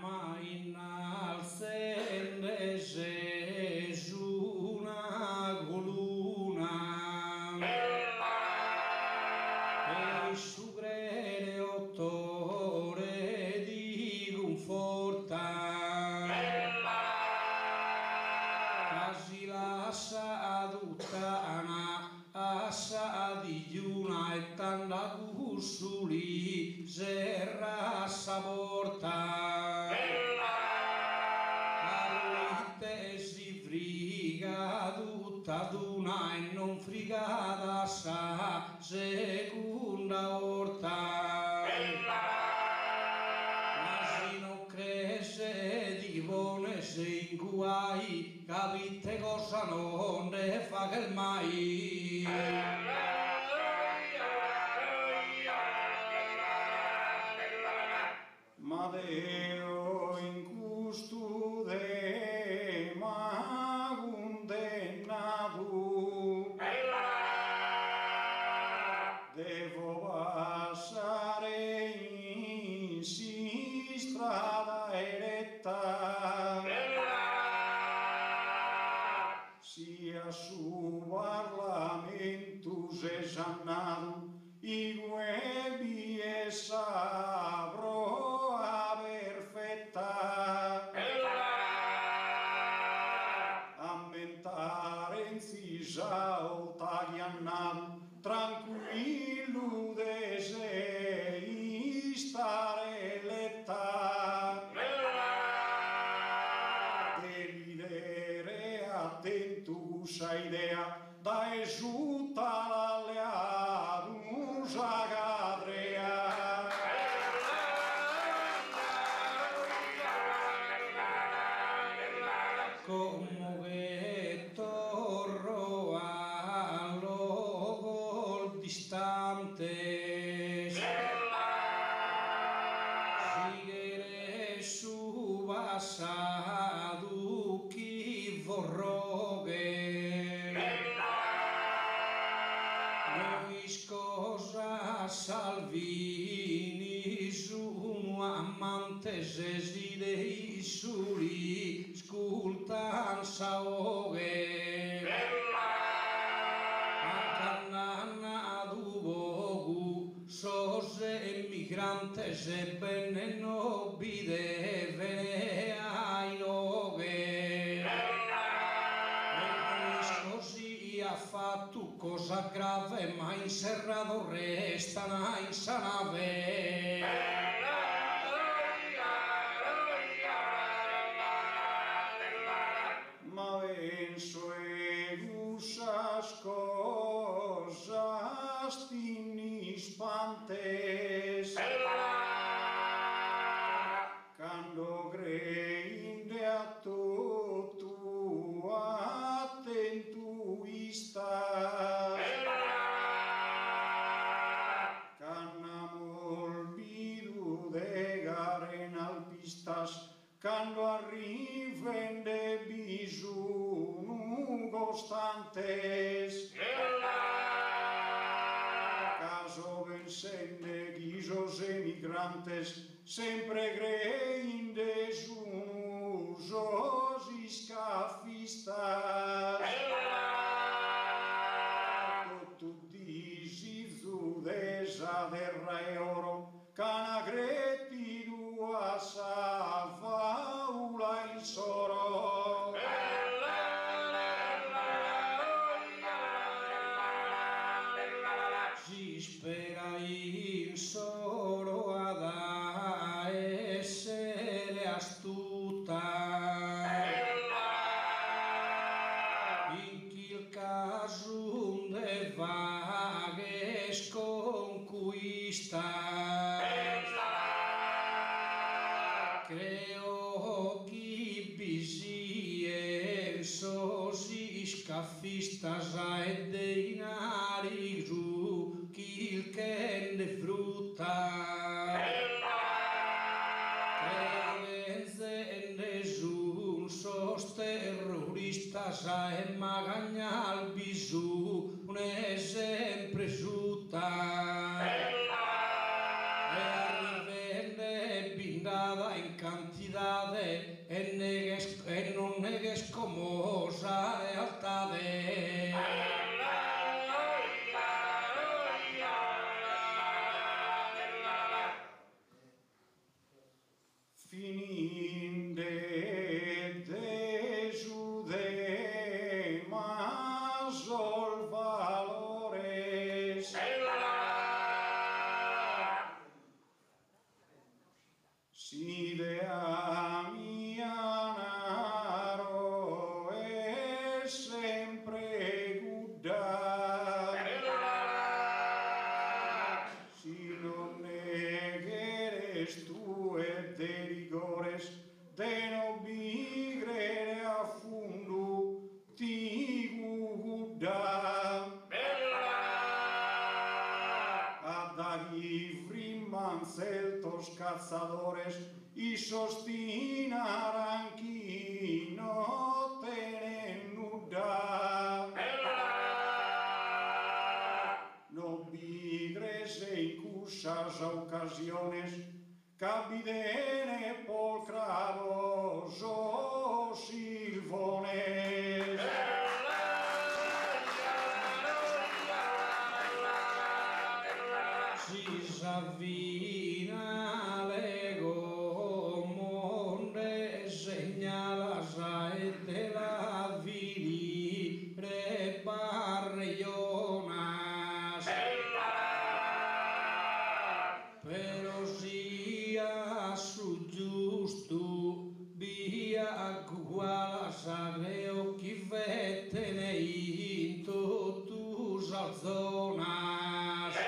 Ma innalzende Gesù una coluna e su grele 8 ore di conforta si lascia tutta una assa di giuna e tanta cussuli serra sa porta all'ite si friga tutta d'una e non frigata sa seconda orta se in guai capite cosa non ne fa che mai ma Deo in custude ma condennato devo passare in si strada eretta sia su parlamento sesannato i guebi e sabro a perfetta ammentare in sisa oltagliannato tranquillo de sei stare letta delitere attento sa idea da esulta l'alleato usa cadrea come che torro allo col distante si che su passato chi vorrò che noi scosa Salvini su amante se dei suli scultan saoghe accannana du bogu sose emigrante se bene nobide vene ai noghe così ha fatto cosa grave ma inserrato resta in sanave ma penso e usas cosas tini spantes quando creinde a tu attento istas cannamol vidu de garen alpistas quando arriven de bisogno costantes caso vencende guisos emigrantes sempre grei terra e oro, canagretti dua sa faula in soro. Si spera in soro ad essere astuta, in quel caso de vaghe sconquista, creo chi bisie sosi scafistas e dei nari giù chi che ne frutta. Terroristas e magagna al bisù ne sempre giuta e arrivende bindada in cantidade e non negues como sa realtade. Fininde de masol valores, si de amianaro e sempre gudda, si non negheres tu et de rigores, de no bigrere a fundu ti gudda. Adaghi frimman celtos cazadores y sostinaran qui no tenen nuda. No bigres en cusas ocasiones cabidene pol cravos o silvones. Si s'avvina lego monde segnalas e de la vili reparrellonas, pero sia su giusto via gualas agreo chi vettene in totus al zonas.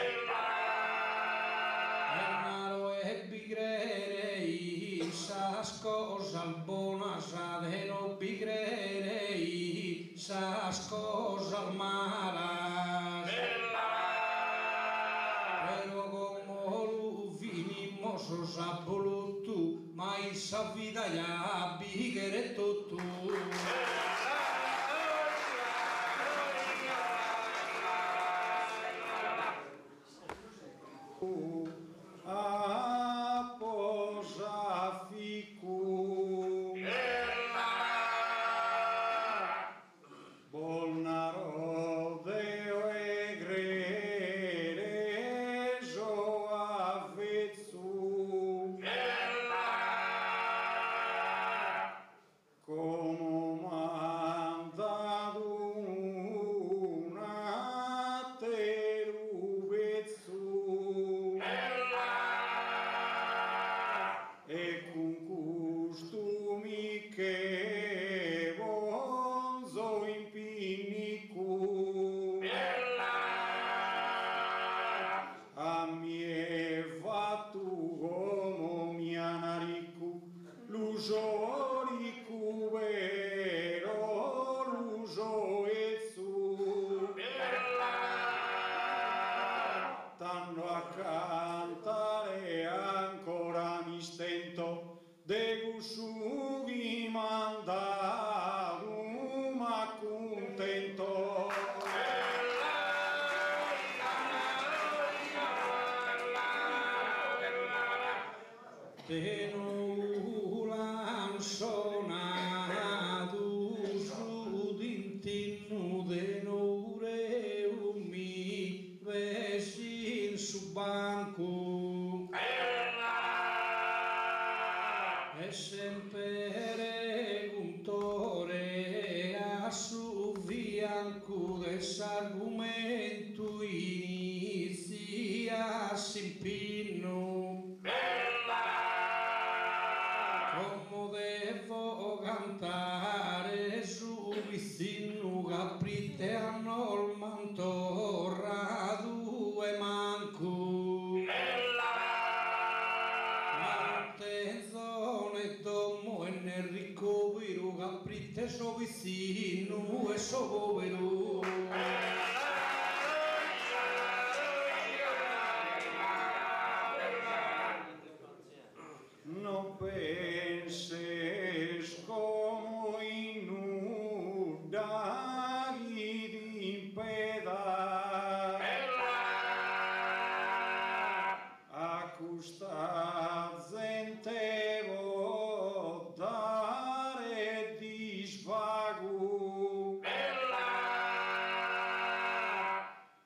Cosas bonas de no bigrere y esas cosas malas, pero como lo vinimos a voluto, mai sa vida ya bigre tutto. Stanno a cantare ancora mi stento de gusughi mandato ma contento. De nulan sonato su d'intinnu de nure umi vesin suban so povero. No penses como inundari di pedar acustat gente votare di svago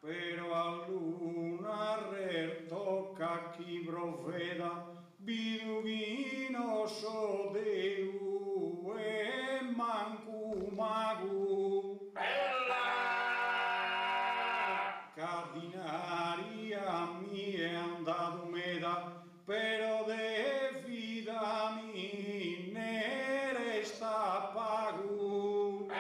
però a luna tocca chi provveda Bidughino so Deu e mancu magu Cardinaria mi è andato meda però de vida mi ne resta pagu e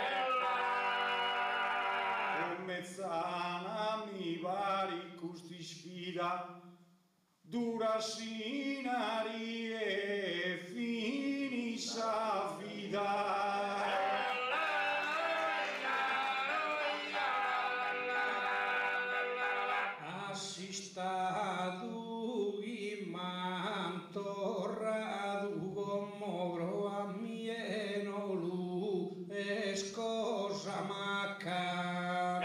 mezzana mi vari custi sfida dura sinari e fini sa vida assistado i mantorrado comoro a mieno lu escosa macca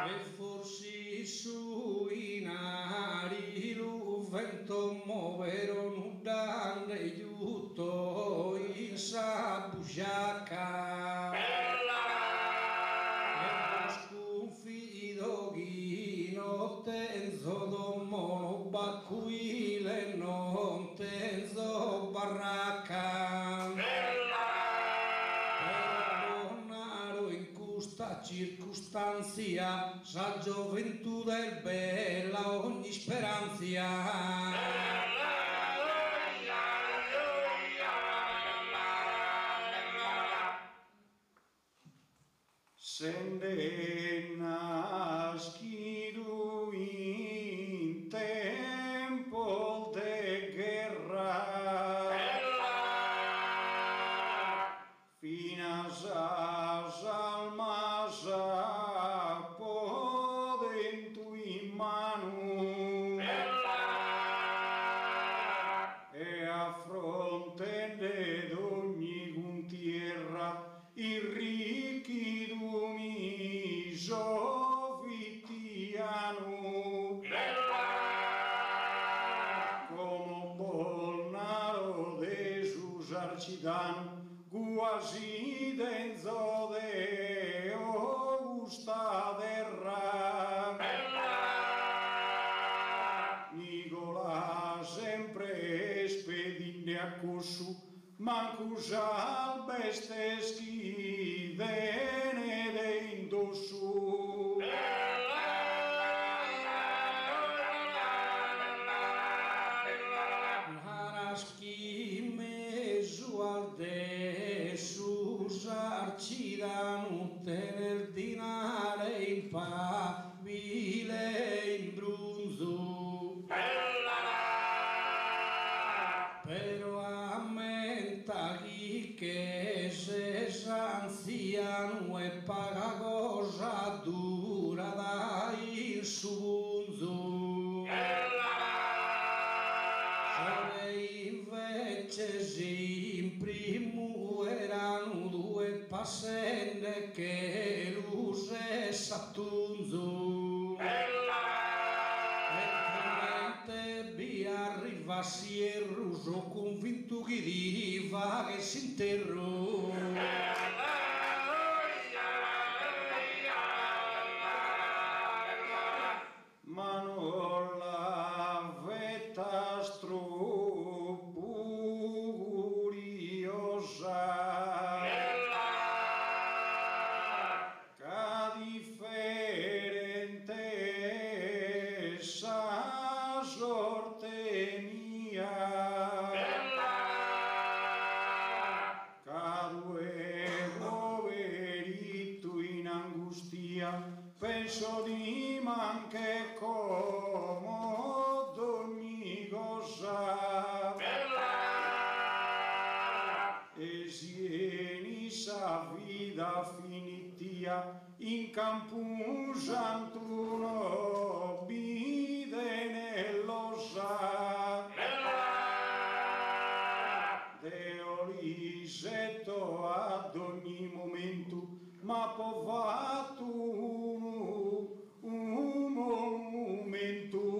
e forsi su inari lu vento movero nudan aiuto in sa bugiacca e sconfido chi non tenzo domono bacquile non tenzo barracca circostanzia, sa gioventù del bella ogni speranza. Sende nascido in tempo de guerra fina sas almas podentu in mano e a fronte d'ogni guntierra irrichido miso vitiano como bolnaro de sus arcidano quasi denzo de Augusta derra Nicola sempre spedinde a cossu mancus albestes chi vene de indossu Naraschi mesu al desu sarcidanu tener dinare in pabile in brunzu però ammenta chi che se s'anziano e paga cosa dura dai subunzu se invece si imprimu erano due passende che l'use sattunzu e vi arrivassi e ruso convinto che diva che si interro ma non la vetta curiosa che differente sa sorte mia che due poverito in angustia penso di manche comodo ogni cosa e sieni sa dia in campusantuno bide nello sa Deo risetto ad ogni momento ma povato un momento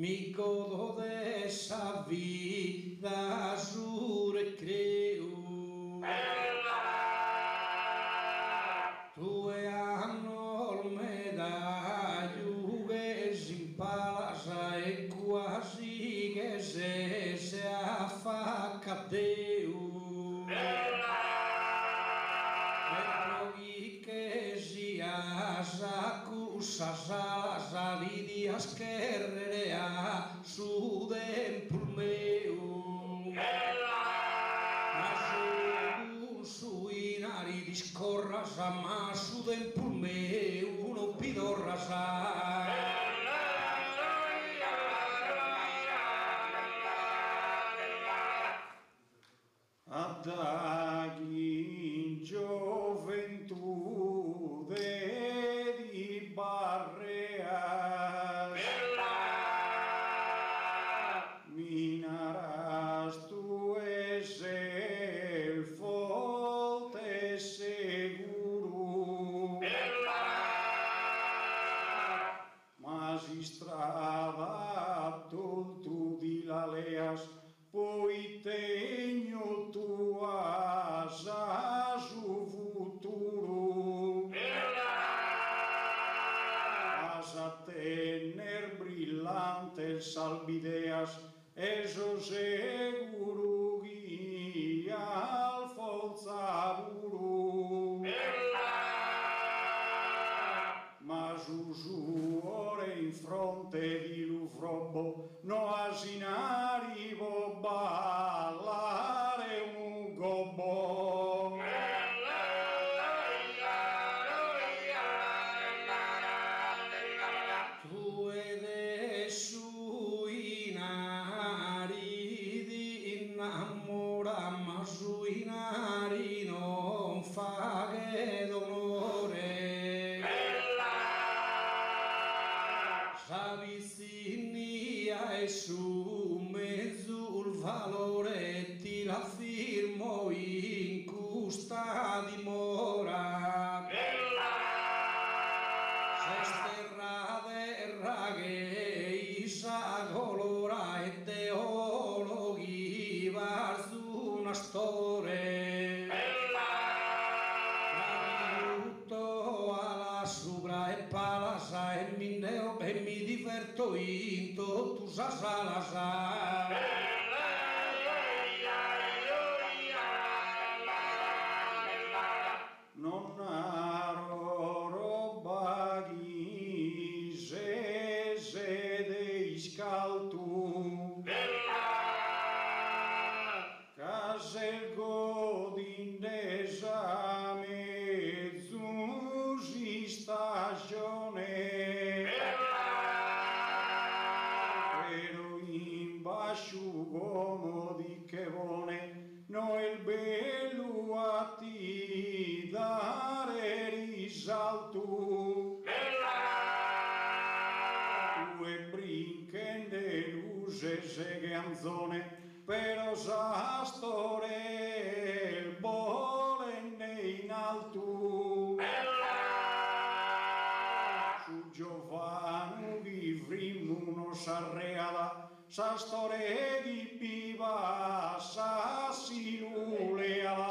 mi godo de esa vida sur creo tu e hanno medaglia che si palasa e quasi che se affa cadeu che sia s'accusa salidi a scherrere a su dentro meu ma su inari discorra sa ma su dentro meu non pidorra sa Adaghi in gioventù di barreas minaras tu es el forte seguro magistrada tu di la leas poi tegno tua sa su futuro vas a tener brillantes salvideas eso seguro guía al forzaburo mas usuore in fronte di Lufrobbo no asinari ballare un gobbo tu ed su inari di innamora ma su inari non fa che d'onore s'avvicinia e su mezzo il valore ti la firmo in custa dimora s'esterra terra che isa colora e teologhi varzu una storia tutto alla sopra e palasa e mi diverto in tu sa salasa non aro roba ghise se dei scaltu caselgo d'indesame zusi stagione però in basciugomo di chevone no il bello a ti dare risalto due brinche luce se canzone però sa storia il bolenne in alto su Giovanni vivremo uno s'arreala sa storia di viva sa sinuleala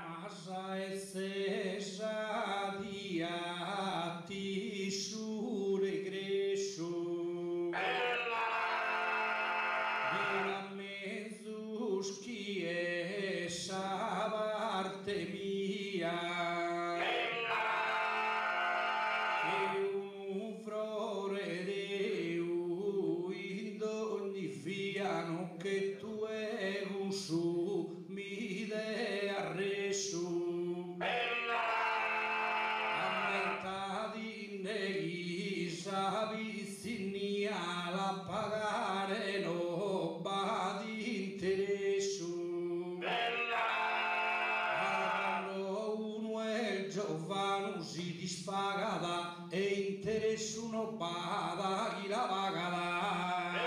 ma sa e sesa di atti su regresso era mezzo chi è sa parte mia che tu è un su mi giovanu si dispagada e interessu no bada chi la pagada.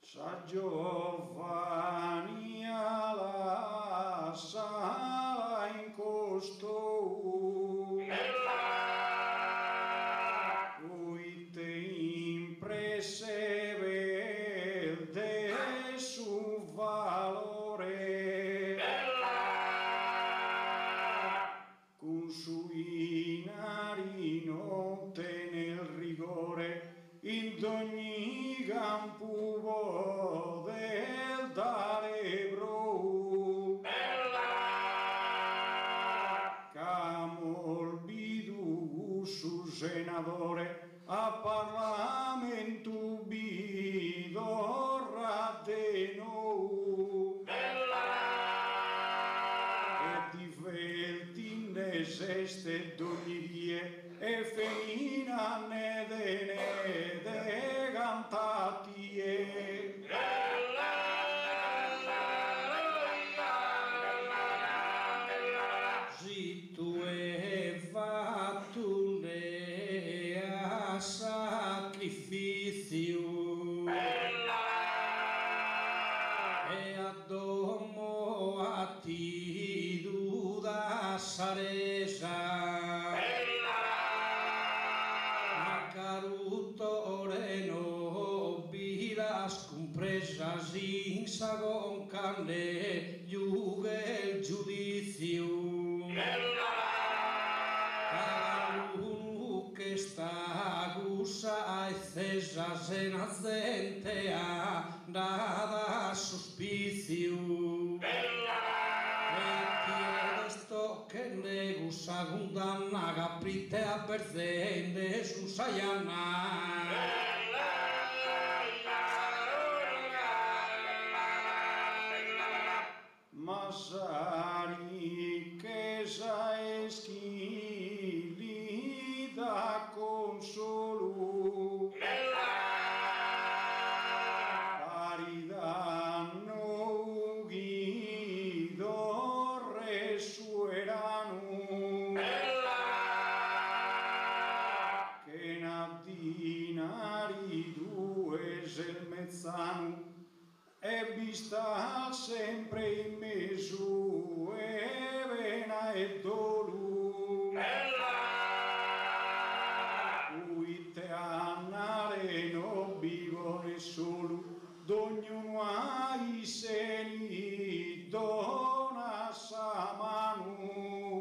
Sa giovania la sala in costou, uite impresse verde su valore, con sui narino nel rigore in ogni campo del Darebro, camol bidu su senatore a parlamento bidorra de nou, e divertine seste d'ogni die e femina ne de cantatie. Si tu e fatto ne a sacrificio e a domo a ti duda saresa compresas in sagon carne giuge il giudizio uno che sta gusa e cesa senazente a nada sospizio e sto che ne gusa gundanna caprite a perzende su sayana. Masari che sa eschili da consolo, aridanno guido resuerano, che nadinari due il mezzano e vista sempre in mesu e vena e dolu, uite annare no bivone solo, d'ognuno ha i seni dona sa mano,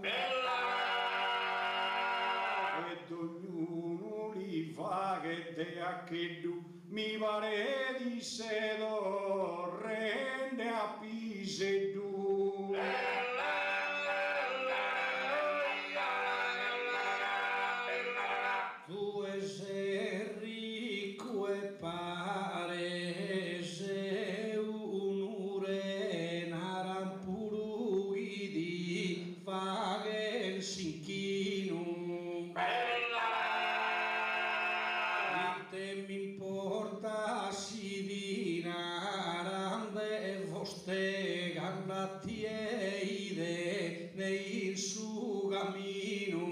e d'ognuno li va che te a che du mi pare di sedo rende a piseddu. Tu sei ricco e pare sei un'ure narampurughi di faghe il sinchino. Mi importa si dinarande voste gannatieide nei su cammino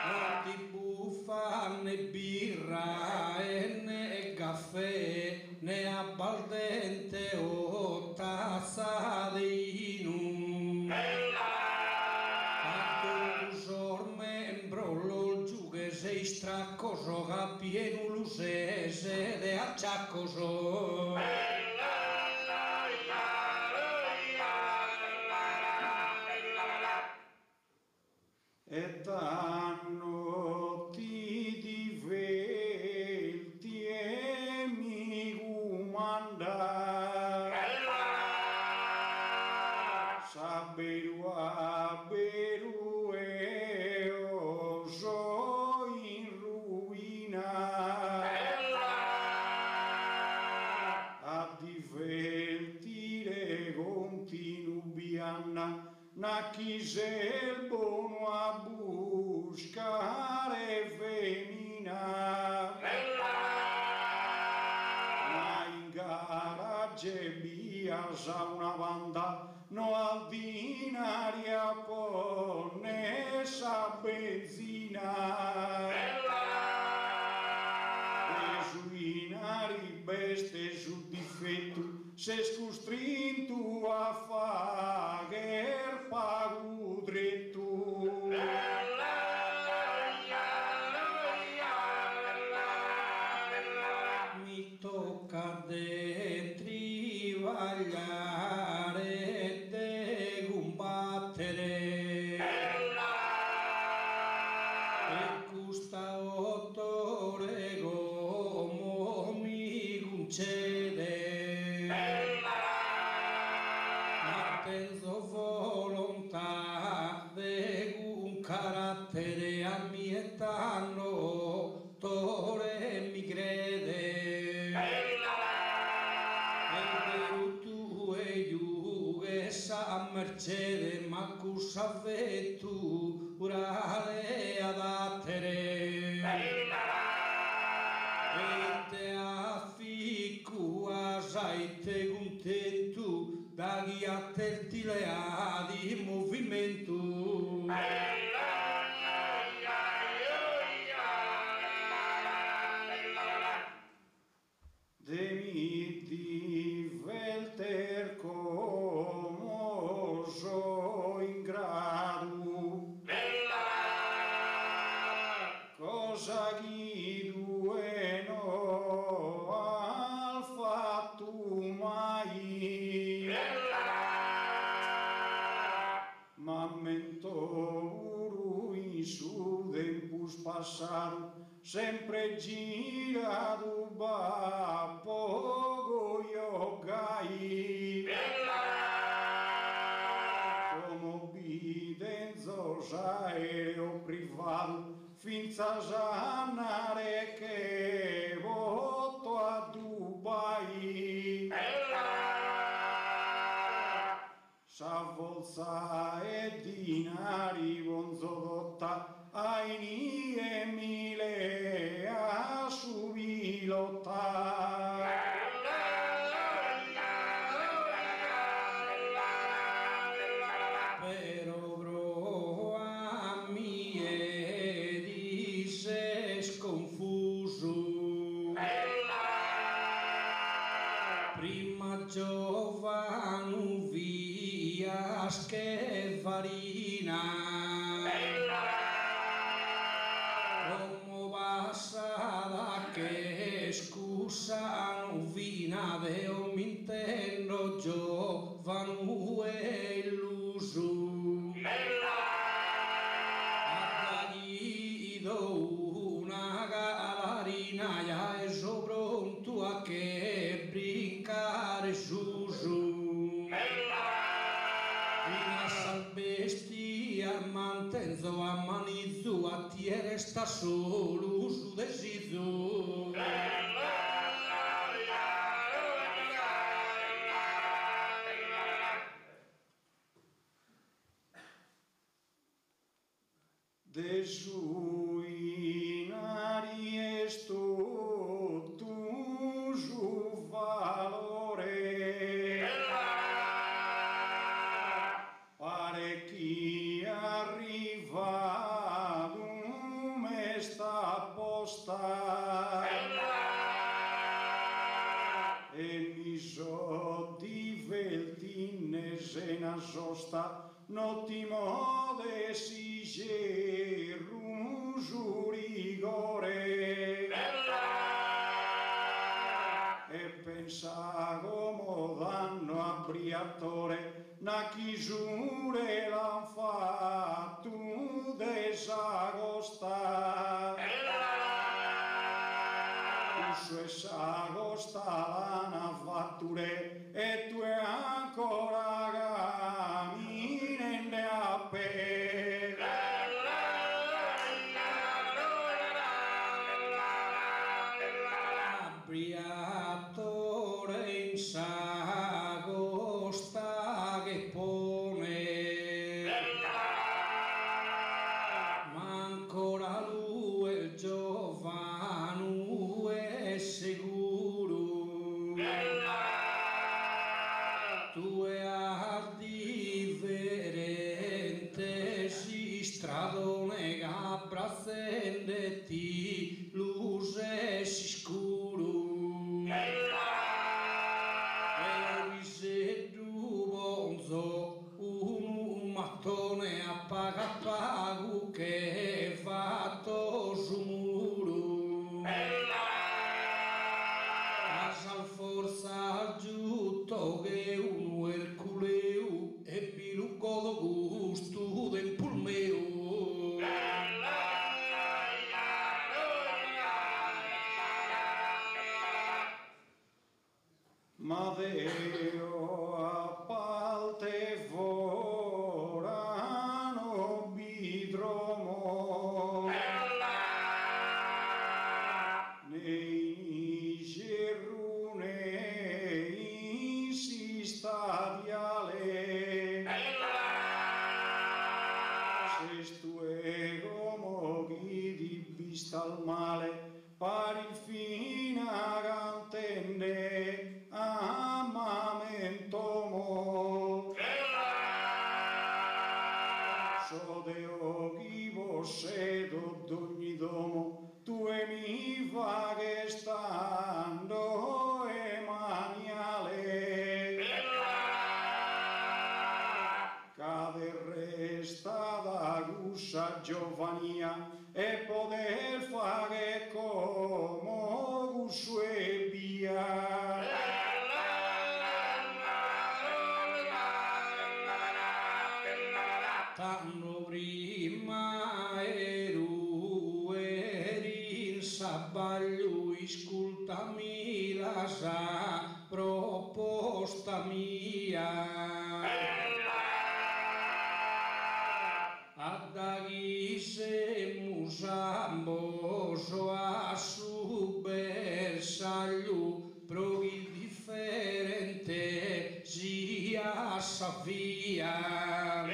non ti buffa né birra e né caffè né abbardente o tazza di vino. Sei straccoso cappieno lusese de acciaccoso e danno ti diverti e mi comanda saberu a beru e oso in ruina a divertire continubiana na chisel buono a buscare femina na a una banda no ordinaria pone sa benzina esuinari beste su difetto se scostrinto a fagher pagu dritto mi tocca de trivagliare de combattere e custa 8 ore come mi concede ma tenzo volontà de un carattere a mie tanno tore mi crede a mercede ma cussa vetturale adattere e te afficco a saite con te tu da ghiatterti le adi in movimento de mi diverter como so in grado cosa chi due no al fatto mai ma mento in su tempus passato sempre girato va poco io gai come obidenzo aereo privato finza sanare che voto a Dubai s'avvolza e dinari bonzodotta Aini e mille a subilotta però bro a mie dice sconfuso prima giovanu via che farina che scusa non vina de un intendo giovanu e illuso agli do una galarina ya è pronto a che brincare su fino a salvestia mantenzo a manizzo a tiere sta solo su deciso de suinari esto tu su valore pare chi arriva come sta posta e mi so divertine se na sosta nottimo de si rusu rigore e pensa come danno a Briatore na chiusure l'han fatto desagosta su esagosta l'hanno fatture e tu è ancora cammine a pe Briatore in sagosta che pone ma ancora lui il giovanu è sicuro ma Deo a parte vorano bidromo nei gerune si stadiale se stuego moghi di vista al male pari fina cantenne amamentomo so Deo chi possedo d'ogni domo tu e mi fa che stando e maniale cade resta da gussa giovania e poter fare come gusso e via tanto prima eri in sabbaglio ascoltami la sa proposta mia addaghi se musamboso a su bersaglio proghi differente sia savia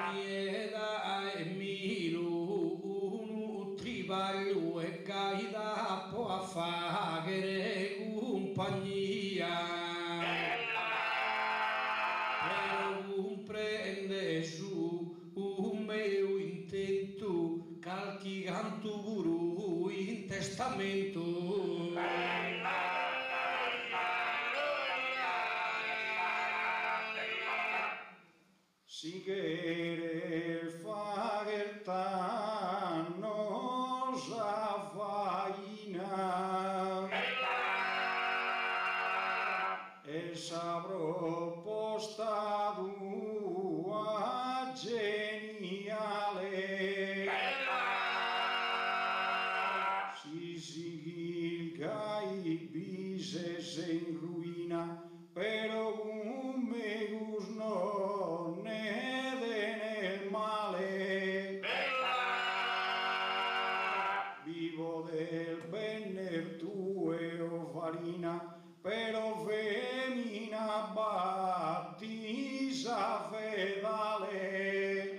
Amieda e miru un tribaglio e caida può a fare compagnia prende su un mio intento calchi canto guru in testamento si quere fare tannosa faina essa proposta tua geniale si sigilga i bises in ruina però un megus non ne nel male vivo del bene tue o farina però femmina battisa fedale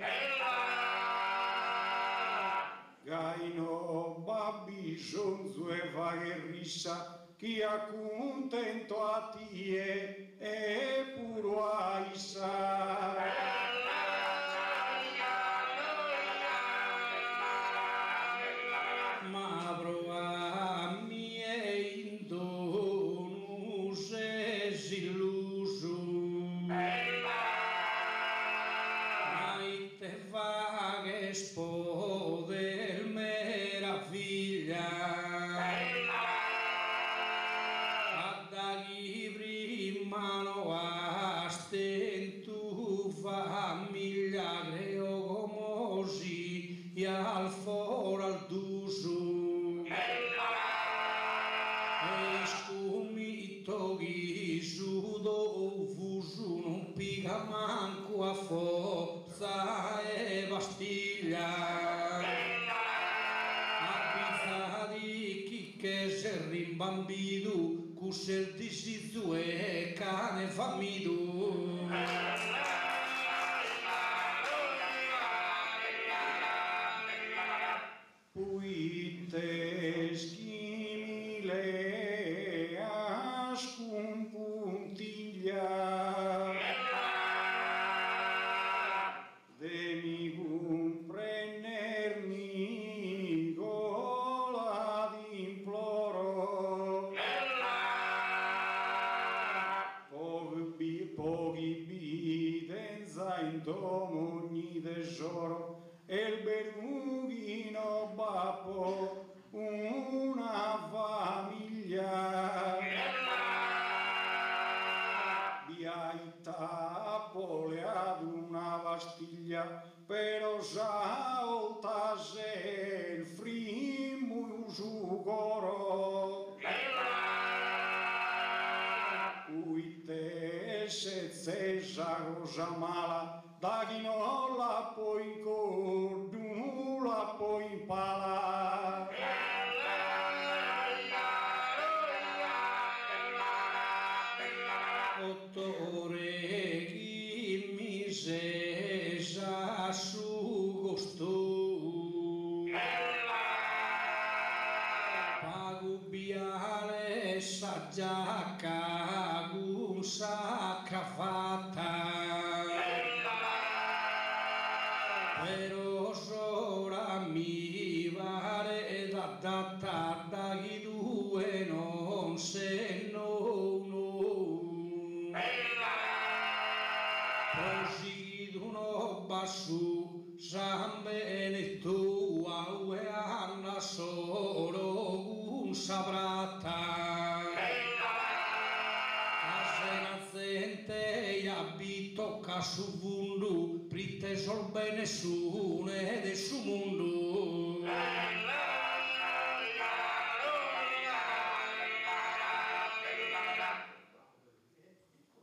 gaino babbisonzo e vaghe rissa chi accontento a tie e puro a issa ma prova miei dono se illuso mai te fa che spode meraviglia addaghi prima no astentu famiglia creo comosi e al foro al duso e scumito chi sudo fuso non pica manco a forza e pastiglia abbizzati chi che se rimbambido cusser di sizzu e cane fammido puite schimile a scumpuntiglia de mi comprendermi gola d'imploro pochi bide stessa cosa mala, da chi non la può incontro, non la può impalare. 8 ore chi mi sesa su costù, pagubiale sa giacca con sacca fatta, però sora mi pare da chi due non se no. Basu San Benedetto e Anna solo un sabrata Asenazente e abito casu vundu prite sol bene sune de su mundu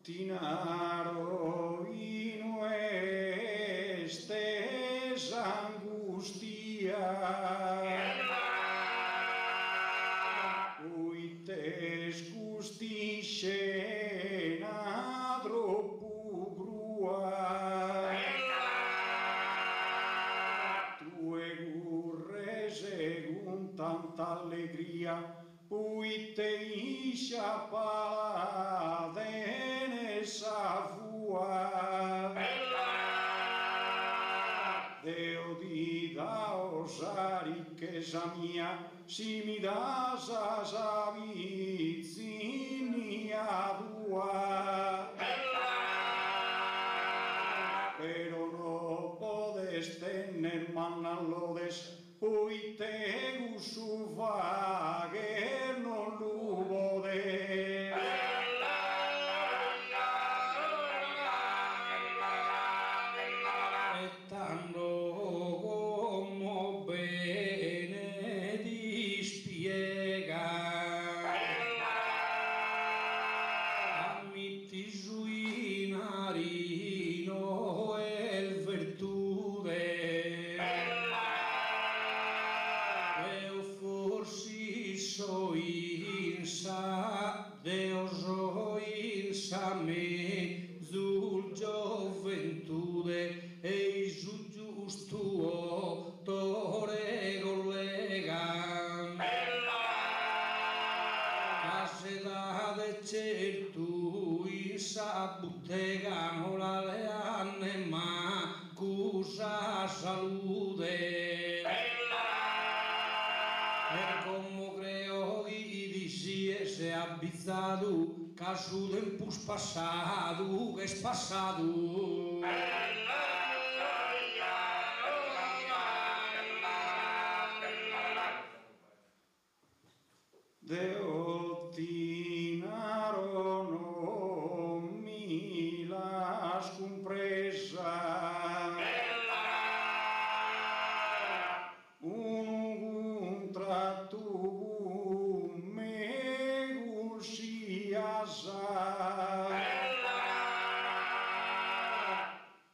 Tinaro angustia, uite scusti scena troppo grua, tue gurre segun tanta allegria, uite iscia paladene sa fua. Deo di da osa ricchezza mia, si mi dà sa vizzinia tua. Però no podes tener manna lodes, oite gusu fa che non lu podes. Buttegano la leanne ma cusa salute e come creo chi dici se abbizzato caso tempus passato che è passato Deo tinaro non mi la scompresa un contratto me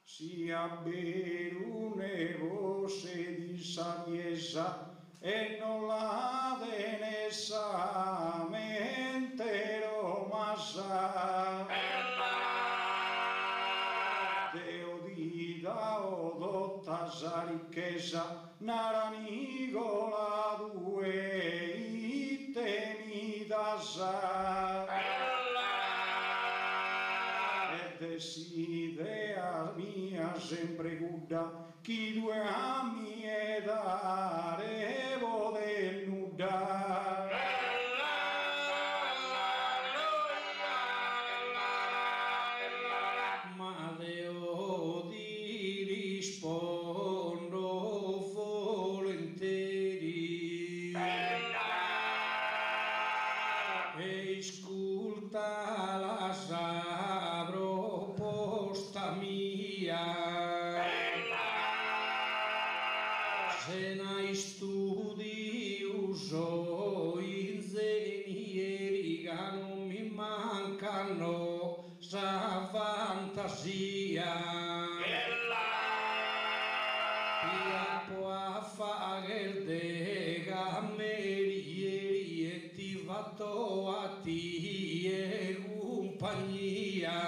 sia berune voce di saviezza e non la denessa mentero massa Deo di da odotta sa ricchezza naranigola due ittemi da sa e desidea mia sempre gudda chi due ami e dare vode nuda ma Deo ti rispondo volentieri e ascolta la sa proposta mia se n'hai studi uso ingegneri che non mi mancano s'avanti fatto a te compagnia.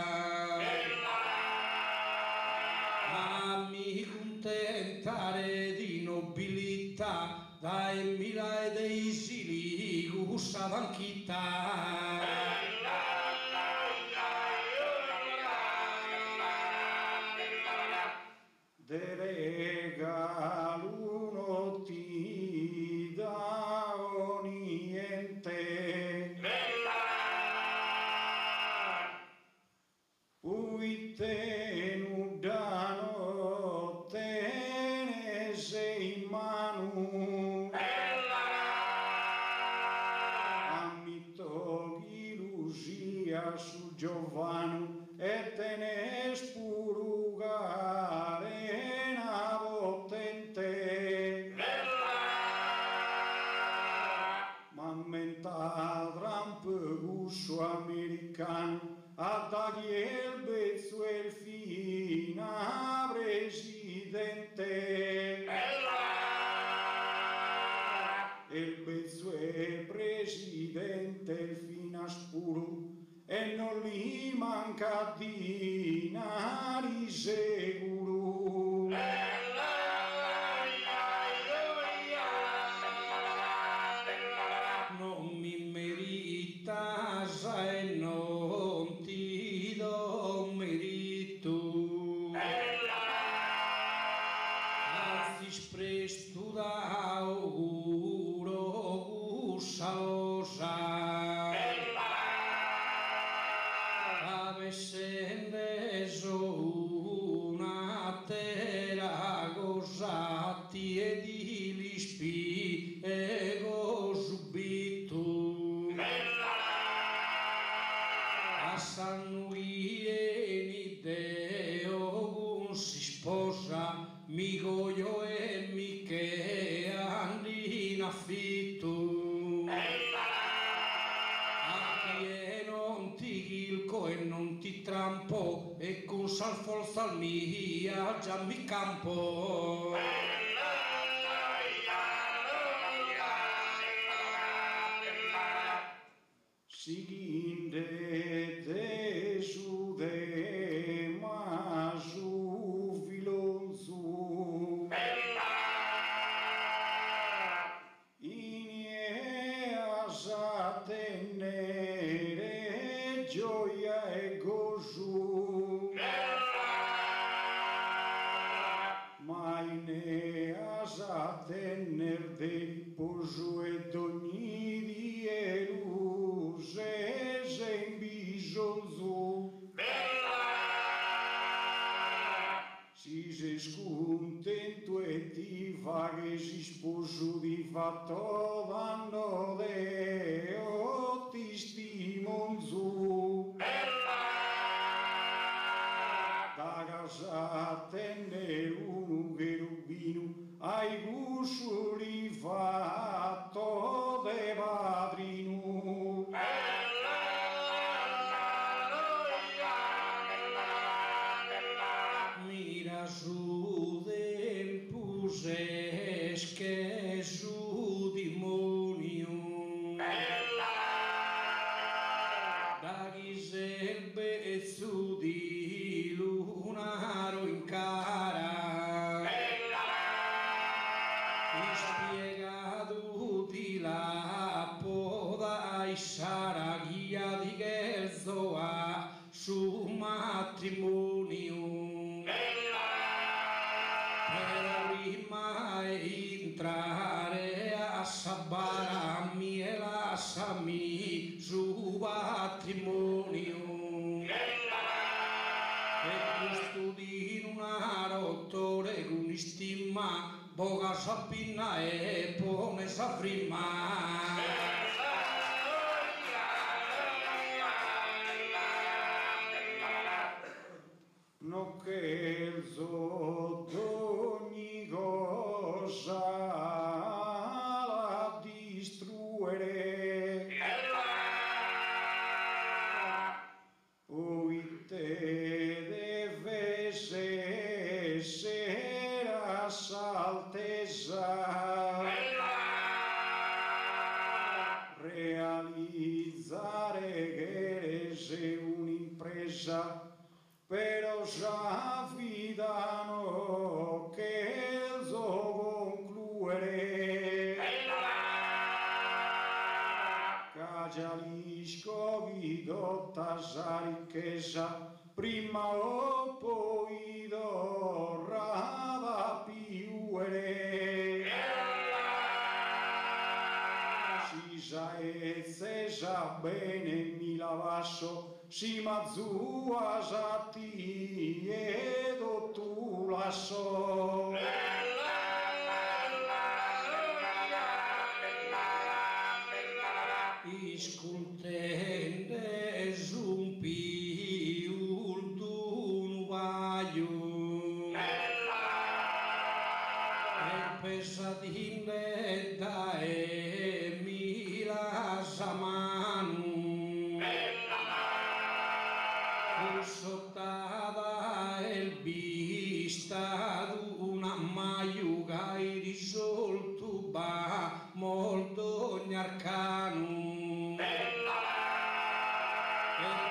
A mi contentare di nobilità, dai mila e dei sili gussa vanchità. De regalo uno ti dà niente, poi te nudano te ne sei in mano, ammi togli lusia su Giovano e te ne spurugare una potente, ma menta Trump gusto americano a dargli il bezzo e il fina presidente, il bezzo e presidente il fina spuro e non gli manca dinari sicuro. Non mi meritas e non ti do merito, anzi spresto da auguro gussalosa. Avesse reso una terra gosati e di lispi ego subito a San Luieni Deo si sposa mi goio e mi che andi in affitto. E non ti trampo e con sal forza mia già mi campo. Siginde de su de ma su filonzu inie a tenere gioia e gozo, mai ne a tener del poso ed ogni die luce in bisonzo. Si sei scontento e ti fa che si sposo di fatto vanno deo ti stimonzo. Da casa tenne un cherubino ai guscioli fatto de padrino. Mira su del puses che su demonio da ghisel bezzu di lunaro in cara spiegato di la poda e saraglia di Gerzoa su matrimonio. Entrare a sabbarami e lasciami su matrimonio e custodino una rottore con stimma boga sapina e pone sa prima. No che ogni cosa la distruere, poi te deve essere a saltezza già fidano che so concludere Cagialisco vidotta sa ricchezza prima o poi dorrava piuere si sa e se sa bene mi lavasso si mazzua sa ti ed tu la so iscultende zumpiul d'un guaio e pesadine da e mila zamanu sottada el vista d'una maiuga e risolto ba molto gnarcanu e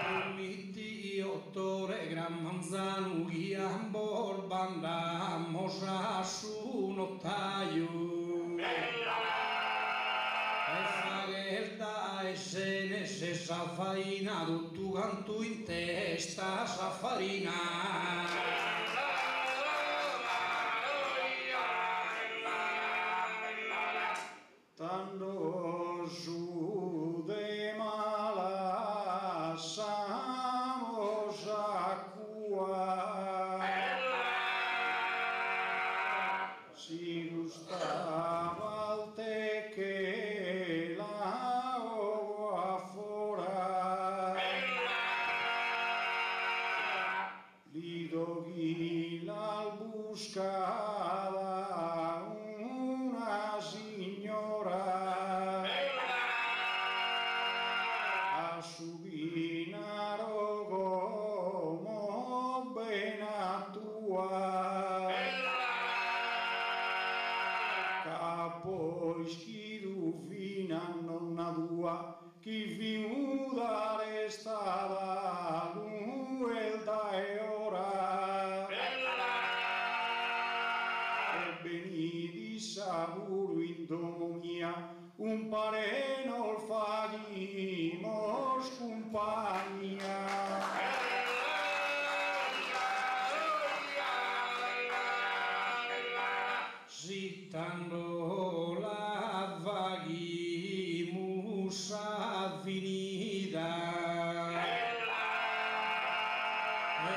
prometti 8 gram manzanu ghiambor banda mosa su nottaio e se ne se sa farina tutto canto in testa sa farina tanto su de mala samos acqua si gustava al te che la ova fora li doghi al buscava una signora a subinaro come bena tua poi schidu fino a nonna tua chi viuda restava lui da e ora e beni di savuro in domo mia un pareno il faghimo scompagna zittando la vaghimus avvenida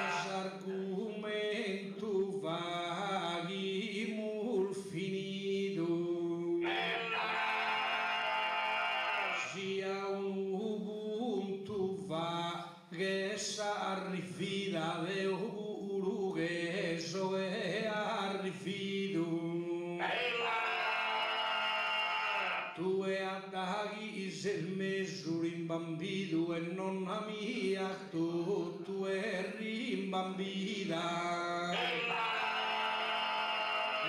es argumentu vaghimul finido sia un ubuntu vagues arrifida de urugueso e arrifido tu e addaghi il meso rimbambito e nonna mia tu e rimbambita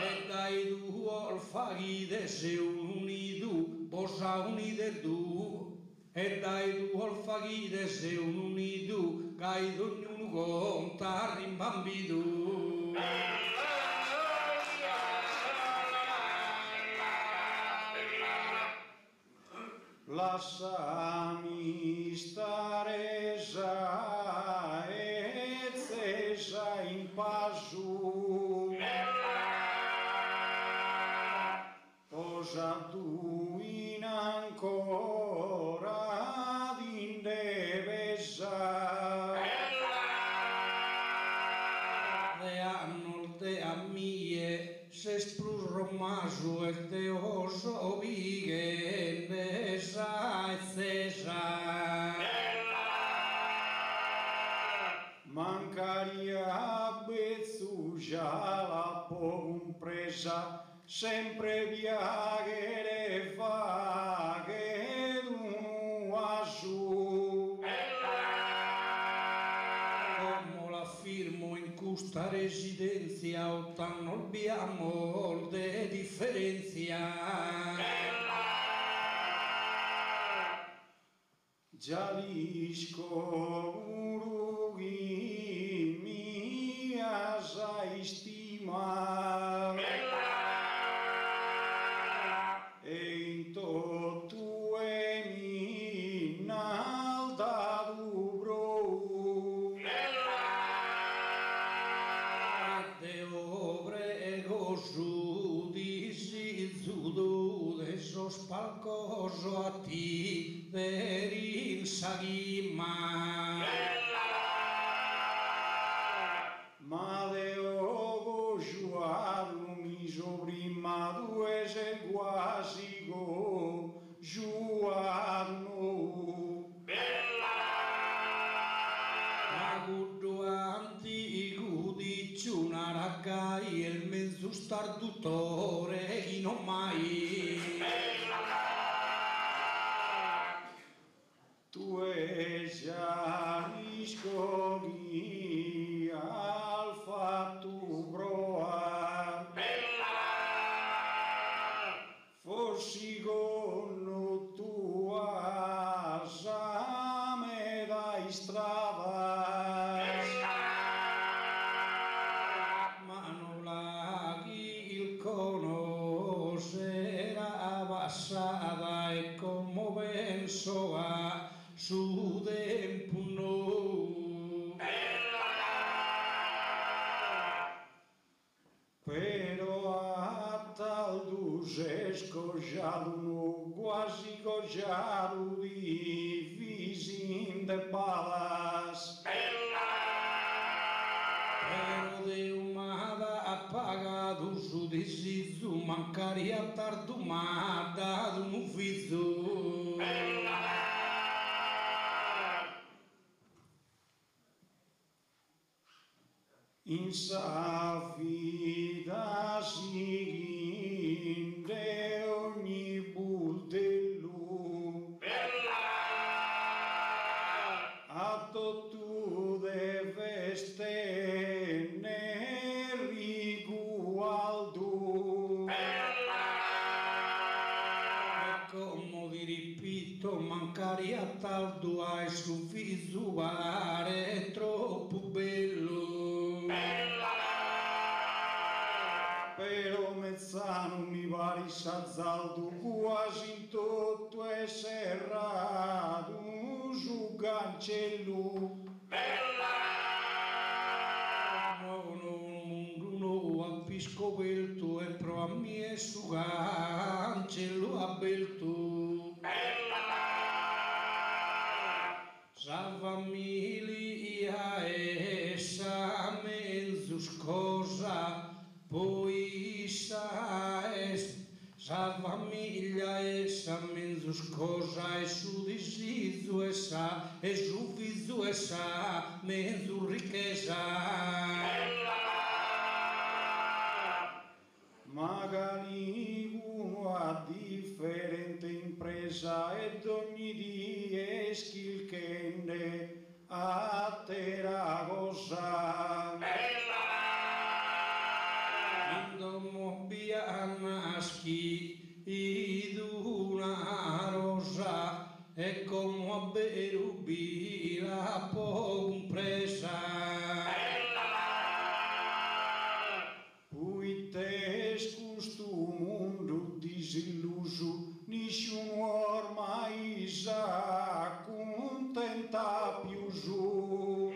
e dai due olfaghi de se unidu posa unide tu e dai due olfaghi de se unidu gai ognuno conta rimbambito lasciami stare già e se già in pace posa tu in ancora d'indevesa de anno te a mie se sprus romaso e te oso vighe nesa e cesa mancaria bezzugia la compresa sempre viaghe vaghe d'un azul come la firmo in questa residenza non abbiamo de differenzia Jalisco urughi mi mal e in tutto e minal da dubro Deo prego giudici zudu de sos palcoso a ti verin sagima ma Deo joado mi sobrimado ese guasigo joado Agudo antico di una ragai e il mezzo stardutore chi non mai tu e già riscogli al fatto proa fossi con tua same dai strada ma non la chi il conoscerà passata e come penso a su tempo no però a tal duce scoggiato quasi coggiato di visin de palas Pero de umada apagado su desizo mancaria tardumada do ufficio in sa vita seguinte ogni bultello a tu deve stene rigualdo come vi ripeto mancaria tardo ai su visuale è troppo bello però mezzano mi pare s'azzaldo quasi in tutto è serrato su cancello no a scoperto e pro a mie su cancello aperto sa famiglia essa mezzo scosa poi sa famiglia essa mezzo scosa e su desizo essa e su viso essa mezzo ricchezza magari uno ha differente impresa ed ogni dia skill che ne a terra cosa Indomo bianaschi id una rosa e come a berubi la compresa poi te scusto mondo disilluso nessuno ormai sa contenta più su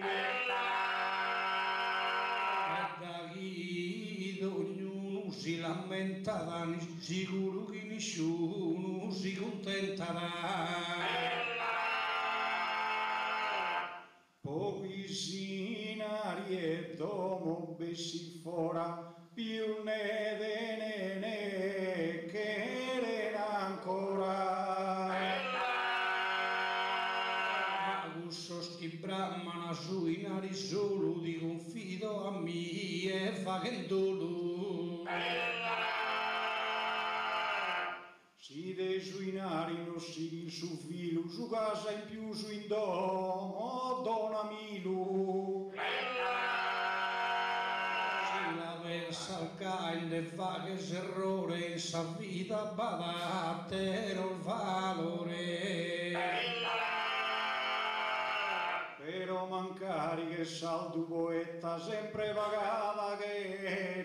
ognuno si lammenterà, sicuro che nessuno si contenterà. Poi sinari e domo bessi fora, più ne ne che ancora. Sti brahmana sui nari solo di confido a me e fa che dolo Si dei sui nari non si su filo su casa in più su in domo dona milu si la versa al caine fa che s'errore in sa vita badatero il valore però mancari che saldo poeta sempre vagava che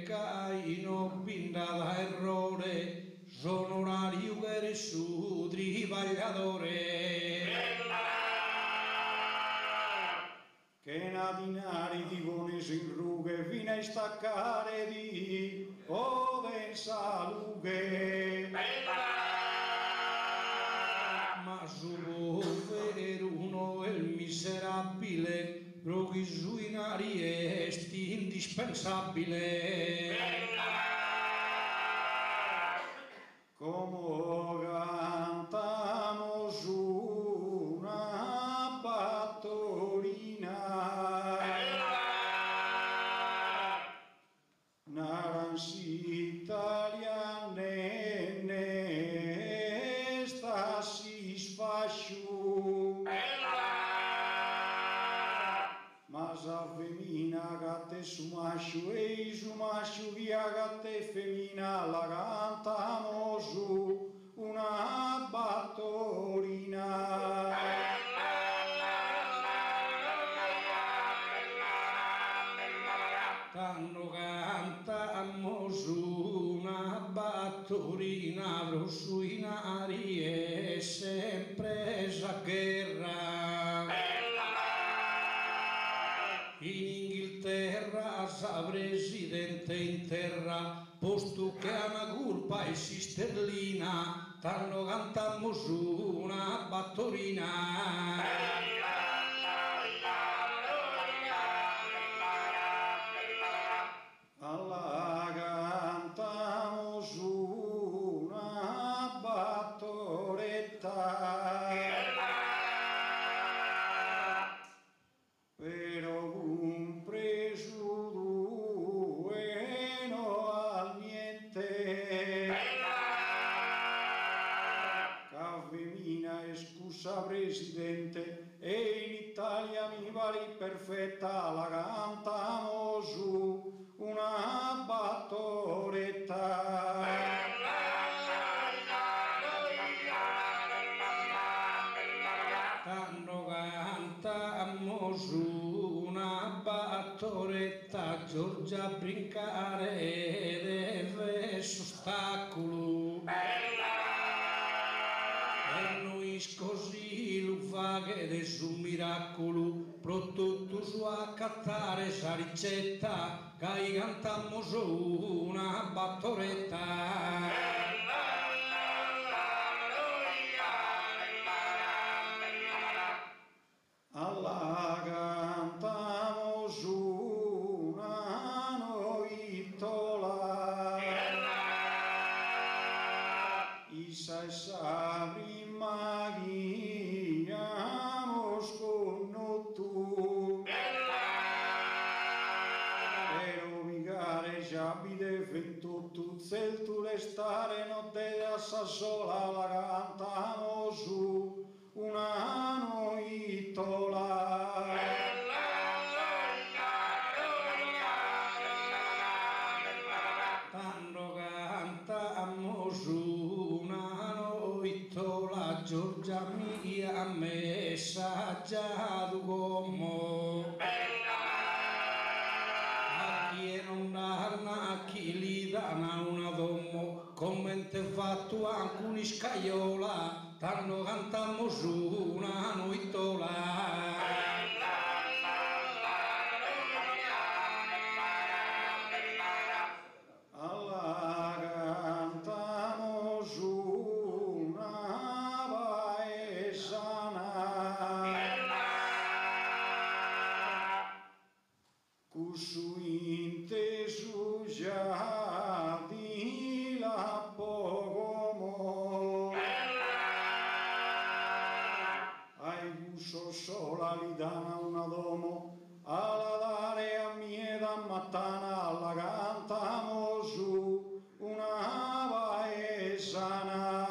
caino pinta da errore, sono orario che su trivagliatore. Che nadinari di buone sin rughe fino a staccare di ove salughe. Ma su per uno il miserabile, roghi sui nari esti indispensabile. Come cantamo su una battorina, naranzi italiane ne stasi sfasciu, ma sa femmina gatte su masciu e su masciu via gatte femmina la cantamo su una battorina. Tanno cantammo su una battorina, lo sui nari e sempre sa guerra. In Inghilterra sa presidente in terra, posto che ha una colpa e si sterlina, tanno cantammo su una battorina. Alla cantamo su una battoretta, però compreso due no al niente. Caffemina e scusa presidente, e in Italia mi pare perfetta, la cantamo su una battoretta. Tanno cantammo su una battoretta, Giorgia a brincare deve ostacolo. E noi così lo fa che è un miracolo, pronto su a cattare sa ricetta, che cantammo su una battoretta. Alla cantamo su una noittola, Isa e sa prima chiamo sconnotto, però vigare giabide 28, zel tu restare notte a sa sola, la cantamo su una noittola. Tanno cantammo su una noittola, Giorgia mia messa già d'uomo. A chi non dà, a chi li dà una domo, commente fatto anche un'iscaiola, tanno cantammo su una noittola. Alla cantamo su una paesana, cussu intesu già di la poco ai gusto sola li dana una domo, alla dare a mieda mattana, alla cantamo su una paesana.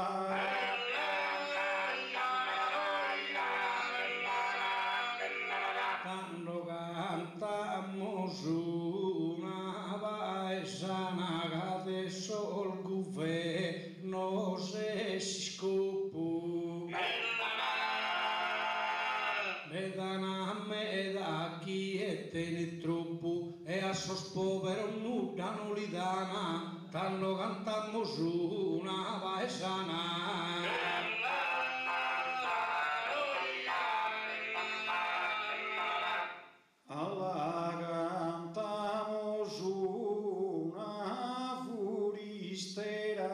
Tanno cantammo su una paesana, manolidana, tanto cantamos una paesana. Alla cantamos una furistera,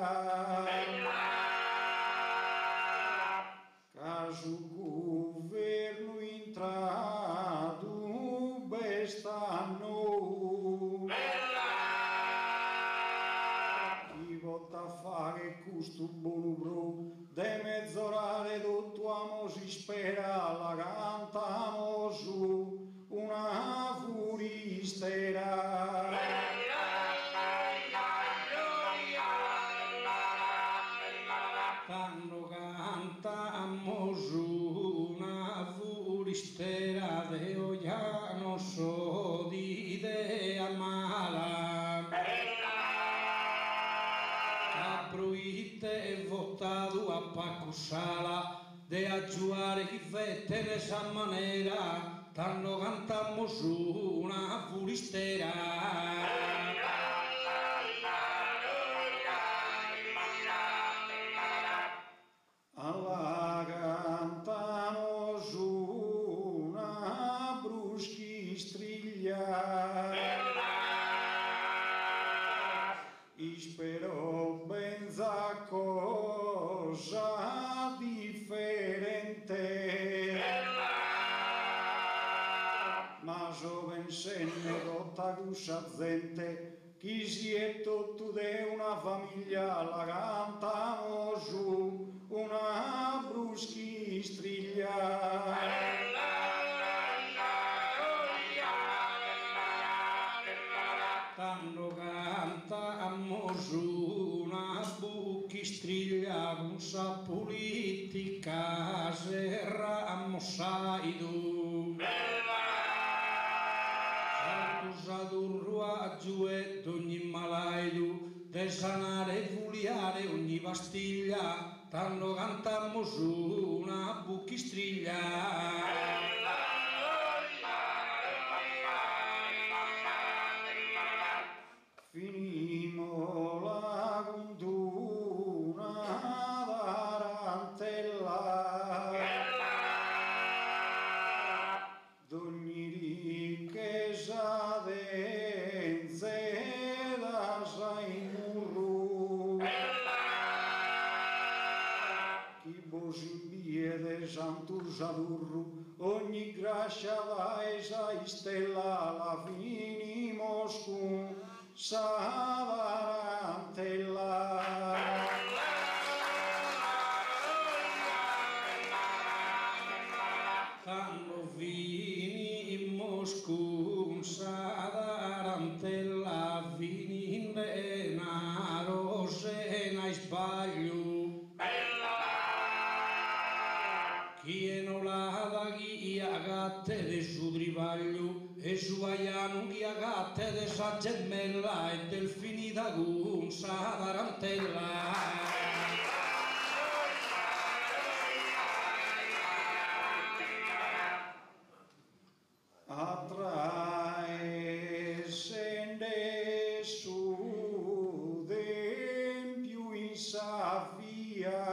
caso governo entrado best'anno, chi vota a fare questo buono bro, de mezz'orare tutto amo si spera, la cantamos una furistera. Tanto cantamos una furistera de olla no so di idea mala. Capruite votado a Paco Sala de ayudar y vete de esa manera. Tanto cantamos una furistera. Alla cantamos una bruschistrillia, spero benza cosa differente, ma giovane se ne rotta gusa gente, chi si è tutto de una famiglia, la cantamos una bruschistrillia. Tanto cantamos una buchistriglia con sa politica serramos saidu. Sartus a giue d'ogni malaidu, de sanare e vuliare ogni pastiglia. Tanto cantamos una buchistriglia. Finimo la conduna d'Arantella, d'ogni ricchezza denze da Saimurru, chi bosibie de Sant'Ursadurru, ogni grazia da esa stella, la finimos con Sadarantella. Quando vinimos con Sadarantella, vini in denaro se ne sbaglio. Chi non la da ghia gatte de su trivaglio, e su vaiano chi gatte de sa gemella, e del finita con Sadarantella. Attrae scende su d'empio in Savia,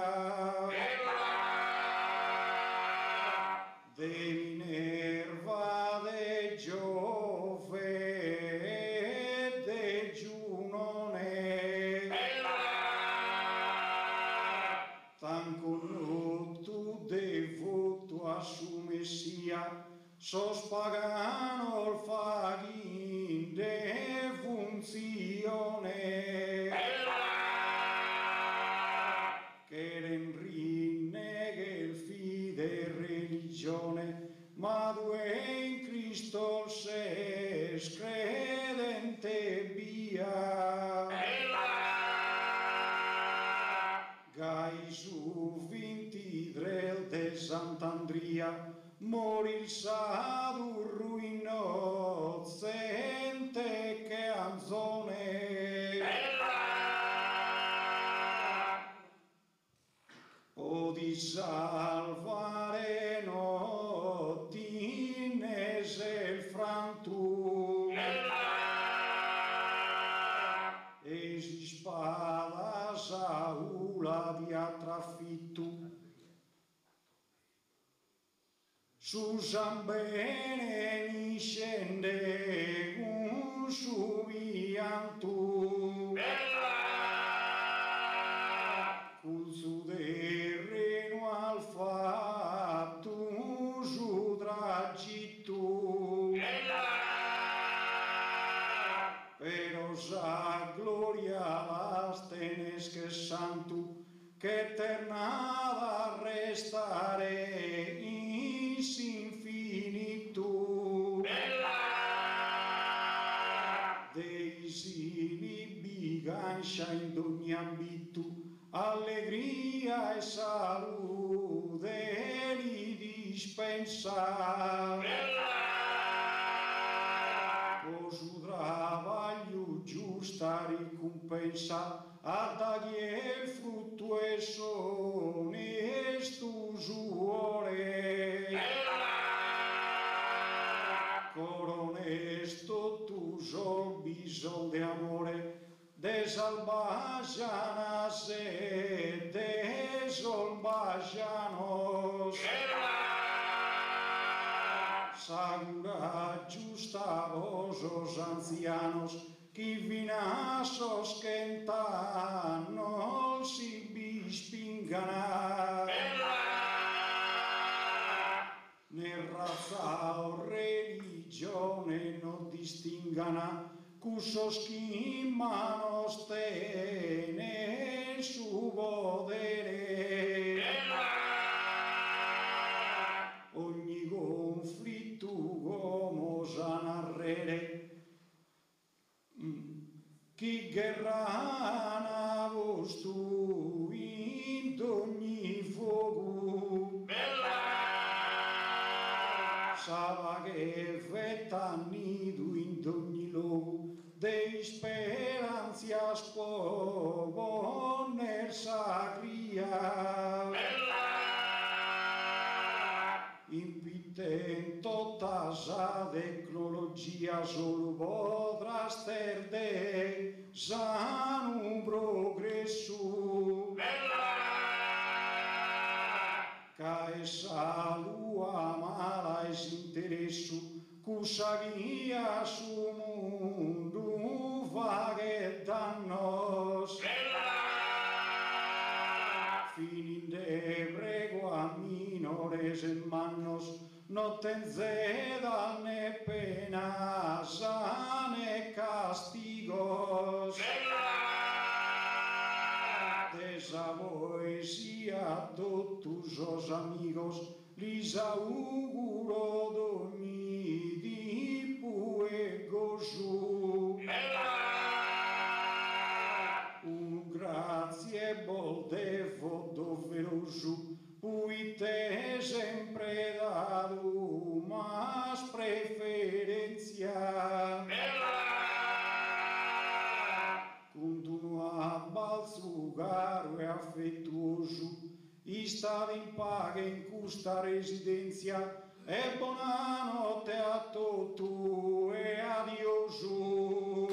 de Minerva, de Giove, de Giunone, tan conotto devoto a su Messia, sos pagano il faghin de funzione, che rinnega il fide religione, ma due in Cristo se credente via. Gai su vinti drel de Sant'Andria, morì il Sadurru innocente che anzone, o di salvare nottinese il frantù, presi spada, Saula via trafitto. Su San Bene mi scende un subiantu, col suo terreno al fatto su tragitto, però sa gloria las tenes che santo, che eternada restare infinito. Dei sili bigancia in ogni ambito, allegria e salute li dispensa. Con su travaglio giusta ricompensa, a dagli il frutto e onesto suore. Coronesto tu sol bisogno di amore, de salvagiana se de salvagianos. Sagura giusta vos ancianos, chi vinasos que no si bispingana. Ne razza o religione non distingana, cusos chi manos tene su podere. Ogni conflitto come sanarrere, chi guerrana vostu in ogni fuoco, sava che fetta nido in ogni luogo, dei speranzias poco nel sacria. Impiten todas a tecnologia solo podrás ter de sano progresso. Cae salua mala es interesso, cusa guia su mundo vague dannos. Finin de brego a minores en manos, no tenzeda ne penas ne castigos. Desavois y a todos os amigos, lis auguro d'ogni dipu e gozo. Un grazie voldevo doveroso, pui te sempre dato mas preferencia. Continua balzugaro e affettuoso, stare in paga in questa residenza, e buonanotte a tutti e adioso.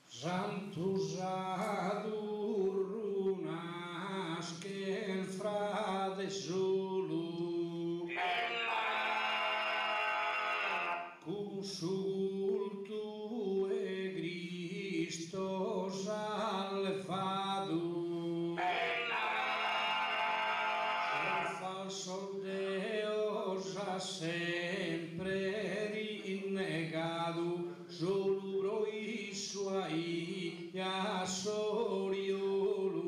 Santus adurrunas che il frate solo cum su cultu e Cristo salvado il falso Deo ha sempre rinnegato solo i suoi soriolo